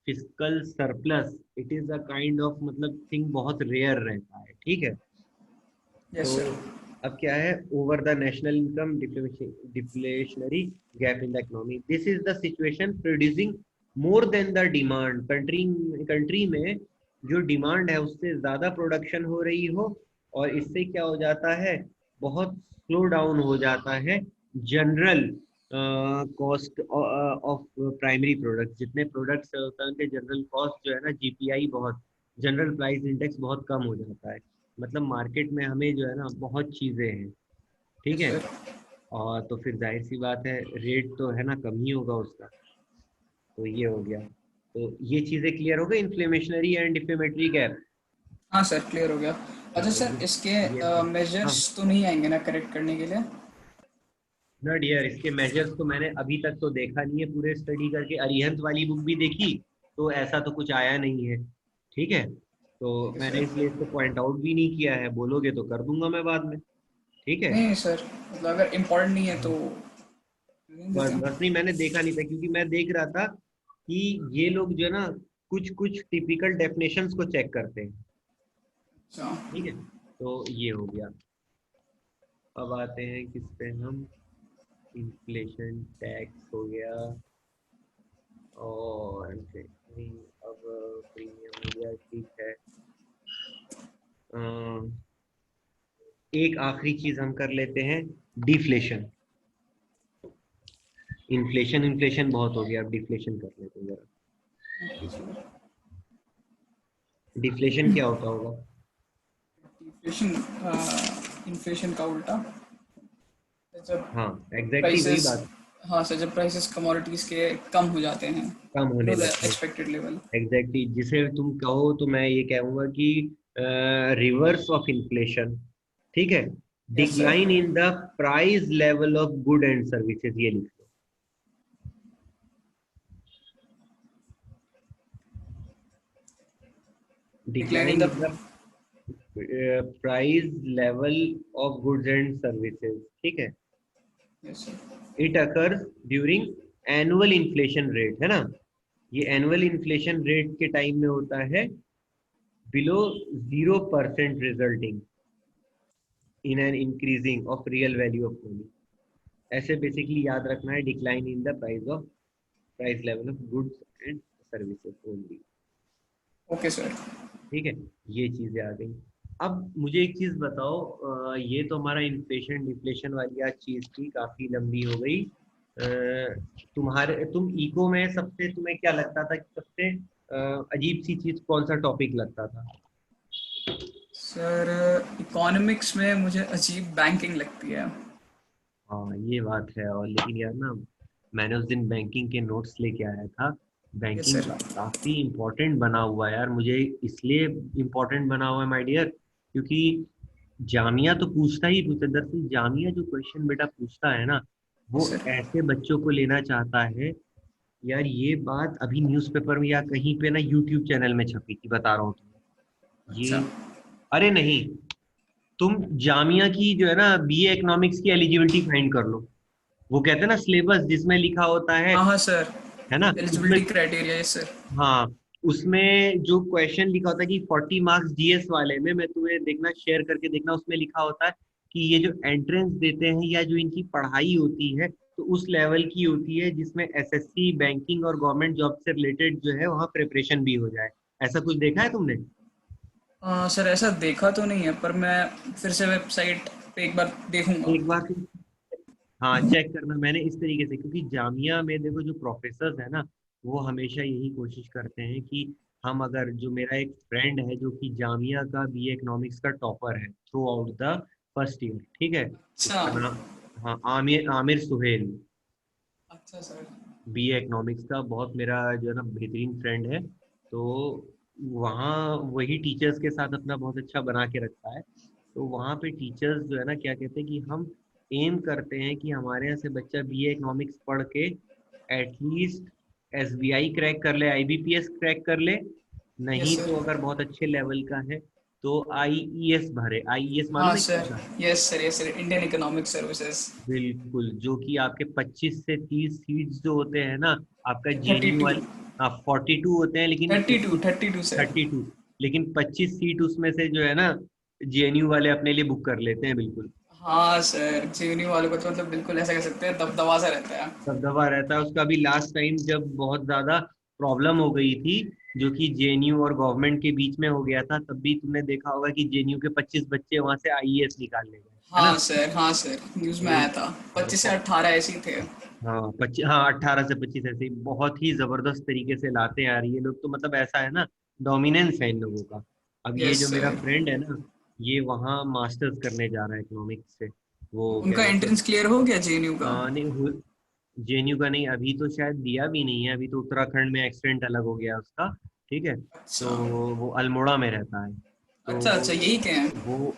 fiscal surplus it is a kind of मतलब थिंग बहुत रेयर रहता है, ठीक है। तो यस सर। अब क्या है, over the national income deflationary gap in the economy, this is the situation producing more than the demand, country में जो डिमांड है उससे ज्यादा प्रोडक्शन हो रही हो, और इससे क्या हो जाता है, बहुत स्लो डाउन हो जाता है general cost of primary product, जितने प्रोडक्ट्स होते हैं उनके जनरल कॉस्ट जो है ना, जीपीआई बहुत, जनरल प्राइस इंडेक्स बहुत कम हो जाता है। मतलब मार्केट में हमें जो है ना बहुत चीज़ें हैं, ठीक यस है। सर। और तो फिर जाहिर सी बात है, रेट तो है ना कम ही होगा उसका। तो ये हो गया, तो ये चीज़ें क्लियर हो गई, इन्फ्लेमेशनरी एंड डिफ्लेमेटरी गैप। हाँ सर क्लियर हो गया। अच्छा चलो सर इसके ये हाँ, मेजर्स तो नहीं आएंगे ना करेक्ट करने के लिए? ना डियर, इसके मेजर्स तो मैंने अभी तक तो देखा नहीं है, पूरे स्टडी करके अरिहंत वाली बुक भी देखी, तो ऐसा तो कुछ आया नहीं है, ठीक है। तो ठीक है मैंने सर। इसलिए इसको पॉइंट आउट भी नहीं किया है, बोलोगे तो कर दूंगा मैं बाद में, ठीक है। नहीं सर, मतलब अगर इम्पोर्टेंट नहीं है तो रहने देते बस हैं। बस नहीं, मैंने देखा नहीं था, क्योंकि मैं देख रहा था कि ये लोग जो है ना कुछ कुछ टिपिकल डेफिनेशंस को चेक करते हैं, अच्छा। ठीक है। तो ये हो गया। अब आते हैं किस पे हम, इन्फ्लेशन टैक्स हो गया, और नहीं, अब प्रीमियम हो गया, ठीक है। एक आखिरी चीज हम कर लेते हैं, डिफ्लेशन। इन्फ्लेशन इन्फ्लेशन बहुत हो गया, अब डिफ्लेशन कर लेते हैं जरा। Okay sir. डिफ्लेशन क्या होता होगा। इन्फ्लेशन, इन्फ्लेशन का उल्टा, जब हाँ, एग्जैक्टली वही प्राइसेस, बात, हाँ सर जब प्राइसेस कमोडिटीज के कम हो जाते हैं, कम होने बिलो द लगते हैं, एक्सपेक्टेड लेवल। एग्जैक्टली जिसे तुम कहो तो मैं ये कहूंगा कि रिवर्स ऑफ इन्फ्लेशन, ठीक है, yes sir. Decline in the price level of good and services, ये लिख लो। Decline in decline the in the price level of goods and services, ठीक है। Yes sir. It occurs during annual inflation rate, है ना। ये annual inflation rate के time में होता है below 0% resulting in an increasing of real value of money. ऐसे बेसिकली याद रखना है, decline in the price level of goods and services only, okay sir. ठीक है। ये चीजें आ गई। अब मुझे एक चीज बताओ, ये तो हमारा इन्फ्लेशन डिफ्लेशन वाली आज चीज थी, काफी लंबी हो गई। तुम इको में सबसे, तुम्हें क्या लगता था कि सबसे अजीब सी चीज कौन सा टॉपिक लगता था? सर इकोनॉमिक्स में मुझे अजीब बैंकिंग लगती है। हाँ ये बात है, और लेकिन यार ना, मैंने उस दिन बैंकिंग के नोट्स लेके आया था। Yes banking sir. काफी इम्पोर्टेंट बना हुआ है यार, मुझे इसलिए इम्पोर्टेंट बना हुआ है माय डियर, क्योंकि जामिया तो पूछता ही पूछता, दरअसल जामिया जो क्वेश्चन बेटा पूछता है ना, यस वो सर। ऐसे बच्चों को लेना चाहता है। यार ये बात अभी न्यूज़पेपर में या कहीं पे ना यूट्यूब चैनल में छपी थी, बता रहा हूँ तुम्हें अच्छा। ये। अरे नहीं, तुम जामिया की जो है ना बीए इकोनॉमिक्स की एलिजिबिलिटी फाइंड कर लो। वो कहते हैं ना सिलेबस जिसमें लिखा होता हाँ हाँ सर। है ना, उसमें, एलिजिबिलिटी क्राइटेरिया, यस सर। हाँ, उसमें जो क्वेश्चन लिखा होता है कि 40 मार्क्स जीएस वाले में, मैं तुम्हें देखना शेयर करके देखना, उसमें लिखा होता है कि ये जो एंट्रेंस देते हैं या जो इनकी पढ़ाई होती है, तो उस लेवल की होती है जिसमें एसएससी बैंकिंग और गवर्नमेंट जॉब से रिलेटेड जो है वहाँ प्रिपरेशन भी हो जाए। ऐसा कुछ देखा है तुमने? सर ऐसा देखा तो नहीं है, पर मैं फिर से वेबसाइट पे एक बार देखूंगा। एक बार तुम, हाँ, चेक करना। मैंने इस तरीके से, क्योंकि जामिया में देखो जो प्रोफेसर है ना, वो हमेशा यही कोशिश करते हैं कि हम, अगर जो मेरा एक फ्रेंड है जो कि जामिया का बीए इकोनॉमिक्स का टॉपर है through out the first year, ठीक है, अच्छा। उसका नाम, हाँ, आमिर आमिर सुहेल, अच्छा सर। बीए इकोनॉमिक्स का बहुत मेरा जो है ना बेहतरीन फ्रेंड है। तो वहाँ वही टीचर्स के साथ अपना बहुत अच्छा बना के रखता है। तो वहाँ पे टीचर्स जो है ना क्या कहते हैं कि हम एम करते हैं कि हमारे यहाँ से बच्चा बीए इकोनॉमिक्स पढ़ के एटलीस्ट एसबीआई क्रैक कर ले, आईबीपीएस क्रैक कर ले, यस नहीं सर। तो अगर बहुत अच्छे लेवल का है तो आईईएस भरे। आईईएस हाँ मालूम है क्या सर। होता है? Yes sir, yes sir, Indian economic services. बिल्कुल, जो कि आपके 25 से 30 सीट्स जो होते हैं ना, आपका थर्टी जेएनयू टू वाले, हाँ 42 होते हैं, लेकिन 25, 32 सर। 32, लेकिन 25 सीट उसमें से जो है ना जेएनयू वाले अपने लिए बुक कर लेते हैं, बिल्कुल। हाँ सर, जेएनयू वालों को तो मतलब बिल्कुल ऐसा कह सकते हैं, दबदबा सा रहता है। दबदबा रहता है उसका भी। लास्ट टाइम जब बहुत ज्यादा प्रॉब्लम हो गई थी, जो कि जेएनयू और गवर्नमेंट के बीच में हो गया था, तब भी तुमने देखा होगा कि जेएनयू के 25 बच्चे वहां से आईएएस निकाल ले गए, है ना। हाँ सर, हाँ सर, न्यूज़ में तो आया था। 25 से 18 ऐसे ही थे। हाँ 25, हाँ 18 से 25 ऐसे ही बहुत ही जबरदस्त तरीके से लाते हैं यार ये लोग, तो मतलब ऐसा है ना, डोमिनेंस है इन लोगों का। अब ये यस जो मेरा सर। फ्रेंड है ना, ये वहाँ मास्टर्स करने जा रहा है इकोनॉमिक्स से। वो क्या उनका कहते हैं, एंट्रेंस क्लियर हो गया जेएनयू का? नहीं, जेएनयू का नहीं, अभी तो शायद दिया भी नहीं है, अभी तो उत्तराखंड में एक्सटेंट अलग हो गया उसका, ठीक है। अच्छा। तो वो अल्मोड़ा में रहता है। तो अच्छा अच्छा, यही के हैं। वो,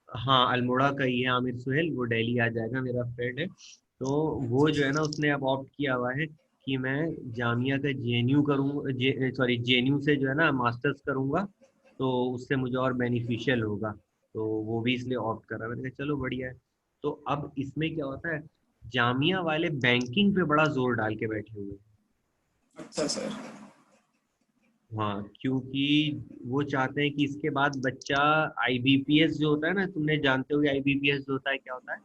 हाँ अल्मोड़ा का ही है आमिर सुहेल, वो दिल्ली आ जाएगा, मेरा फ्रेंड है। तो वो अच्छा जो है सर। ना, उसने अब ऑप्ट किया हुआ है कि मैं जामिया का जेएनयू करूँ, सॉरी जेएनयू से जो है ना मास्टर्स करूँगा, तो उससे मुझे और बेनिफिशियल होगा। तो वो भी इसलिए ऑप्ट कर रहा है। मैंने कहा चलो बढ़िया है। तो अब इसमें क्या होता है, जामिया वाले बैंकिंग पे बड़ा जोर डाल के बैठे हुए हैं। अच्छा सर। हाँ, क्योंकि वो चाहते हैं कि इसके बाद बच्चा आईबीपीएस जो होता है ना, तुमने जानते हो आईबीपीएस जो होता है क्या होता है?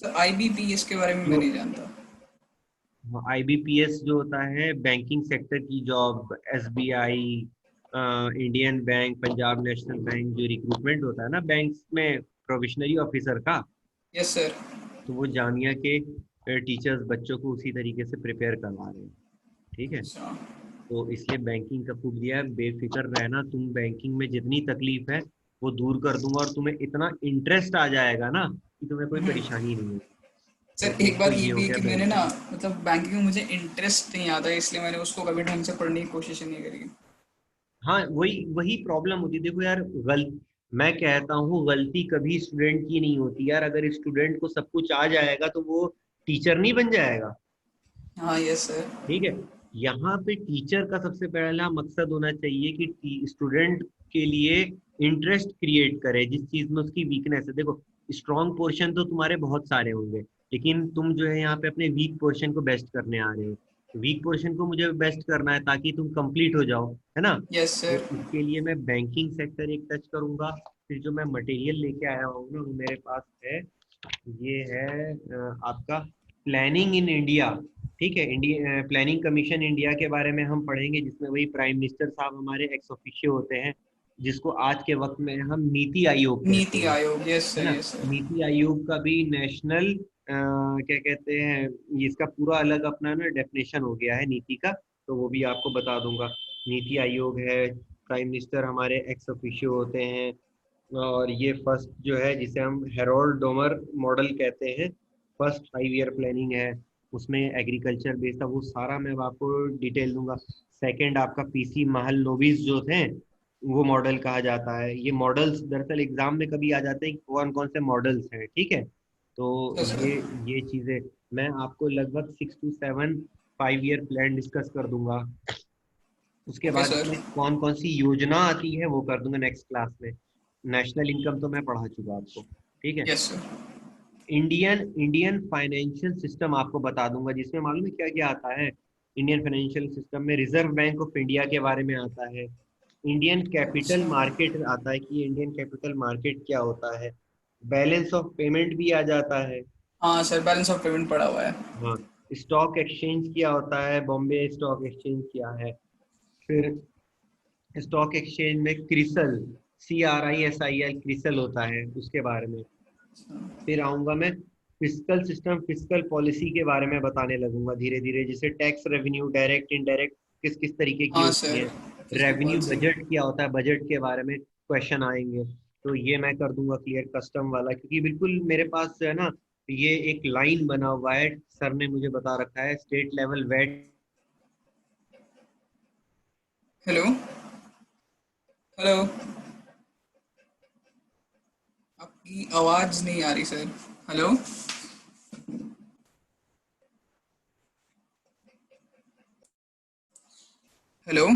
तो आईबीपीएस के बारे में मैं जो नहीं जानता। आईबीपीएस जो होता है बैंकिंग सेक्टर की job, SBI, Indian bank, Punjab national bank, जो रिक्रूटमेंट होता है ना बैंक्स में प्रोविशनरी ऑफिसर का, यस सर। तो वो जामिया के टीचर्स बच्चों को उसी तरीके से प्रिपेयर करवा रहे हैं, ठीक है। अच्छा। तो इसलिए बैंकिंग का खूब लिया है, बेफिक्र रहना, तुम बैंकिंग में जितनी तकलीफ है वो दूर कर दूंगा, और तुम्हें इतना इंटरेस्ट आ जाएगा ना कि तुम्हें कोई परेशानी नहीं होगी। तो सर एक एक तो बात ये ये हो भी है गया कि मैंने ना, बैंकिंग। मतलब बैंकिंग में मुझे इंटरेस्ट नहीं आता, इसलिए मैंने उसको कभी ढंग से पढ़ने की कोशिश ही नहीं करी। हाँ वही वही प्रॉब्लम होती है, देखो यार, मैं कहता हूँ गलती कभी स्टूडेंट की नहीं होती यार। अगर स्टूडेंट को सब कुछ आ जाएगा तो वो टीचर नहीं बन जाएगा, हाँ यस सर। ठीक है। यहाँ पे टीचर का सबसे पहला मकसद होना चाहिए कि स्टूडेंट के लिए इंटरेस्ट क्रिएट करे जिस चीज में उसकी वीकनेस है। देखो, स्ट्रॉन्ग पोर्शन तो तुम्हारे बहुत सारे होंगे, लेकिन तुम जो है यहाँ पे अपने वीक पोर्शन को बेस्ट करने आ रहे हो। वीक पोर्शन को मुझे बेस्ट करना है ताकि तुम कंप्लीट हो जाओ, है ना। यस तो सर। इसके लिए मैं बैंकिंग सेक्टर एक टच करूंगा। फिर जो मैं मटेरियल लेके आया हूँ ना, वो मेरे पास है, ये है आपका प्लानिंग इन इंडिया। ठीक है, इंडिया प्लानिंग कमीशन इंडिया के बारे में हम पढ़ेंगे, जिसमें वही प्राइम मिनिस्टर साहब हमारे एक्स ऑफिशियो होते हैं, जिसको आज के वक्त में हम नीति आयोग कहते नीति हैं, आयोग, यस है सर, ना। Yes sir. नीति आयोग का भी नेशनल क्या कहते हैं, ये इसका पूरा अलग अपना ना डेफिनेशन हो गया है नीति का, तो वो भी आपको बता दूंगा। नीति आयोग है, प्राइम मिनिस्टर हमारे एक्स ऑफिशियो होते हैं, और ये फर्स्ट जो है जिसे हम हेरोल्ड डोमर मॉडल कहते हैं, फर्स्ट 5 ईयर प्लानिंग है, उसमें एग्रीकल्चर बेस्ड था, वो सारा मैं अब आपको डिटेल दूंगा। सेकंड आपका पीसी महल नोबिस जो थे, वो मॉडल कहा जाता है। ये मॉडल्स दरअसल एग्जाम में कभी आ जाते हैं कि कौन कौन से मॉडल्स हैं, ठीक है। तो यस सर। ये चीजें मैं आपको लगभग 6 to 7 5 ईयर प्लान डिस्कस कर दूंगा। उसके ओके बाद सर। इसमें कौन कौन सी योजना आती है वो कर दूंगा नेक्स्ट क्लास में। नेशनल इनकम तो मैं पढ़ा चुका आपको, ठीक है। Yes sir. Indian Indian financial system आपको बता दूंगा, जिसमें मालूम है क्या क्या आता है। इंडियन फाइनेंशियल सिस्टम में रिजर्व बैंक ऑफ इंडिया के बारे में आता है, इंडियन कैपिटल अच्छा। मार्केट आता है कि इंडियन कैपिटल मार्केट क्या होता है, बैलेंस ऑफ पेमेंट भी आ जाता है। हाँ सर, बैलेंस ऑफ पेमेंट पड़ा हुआ है। हाँ, स्टॉक एक्सचेंज क्या होता है, बॉम्बे स्टॉक एक्सचेंज क्या है। फिर स्टॉक एक्सचेंज में क्रिसल, CRISIL क्रिसल होता है, उसके बारे में। फिर आऊंगा मैं फिस्कल सिस्टम, फिस्कल पॉलिसी के बारे में बताने लगूंगा धीरे धीरे, जैसे टैक्स रेवेन्यू, डायरेक्ट इनडायरेक्ट किस किस तरीके की हाँ होती सर, है। Physical revenue policy. बजट क्या होता है, बजट के बारे में क्वेश्चन आएंगे, तो ये मैं कर दूंगा क्लियर। कस्टम वाला, क्योंकि बिल्कुल मेरे पास जो है ना, ये एक लाइन बना हुआ है, सर ने मुझे बता रखा है, state level VAT. Hello. Hello. आपकी आवाज नहीं आ रही सर। हेलो। हेलो।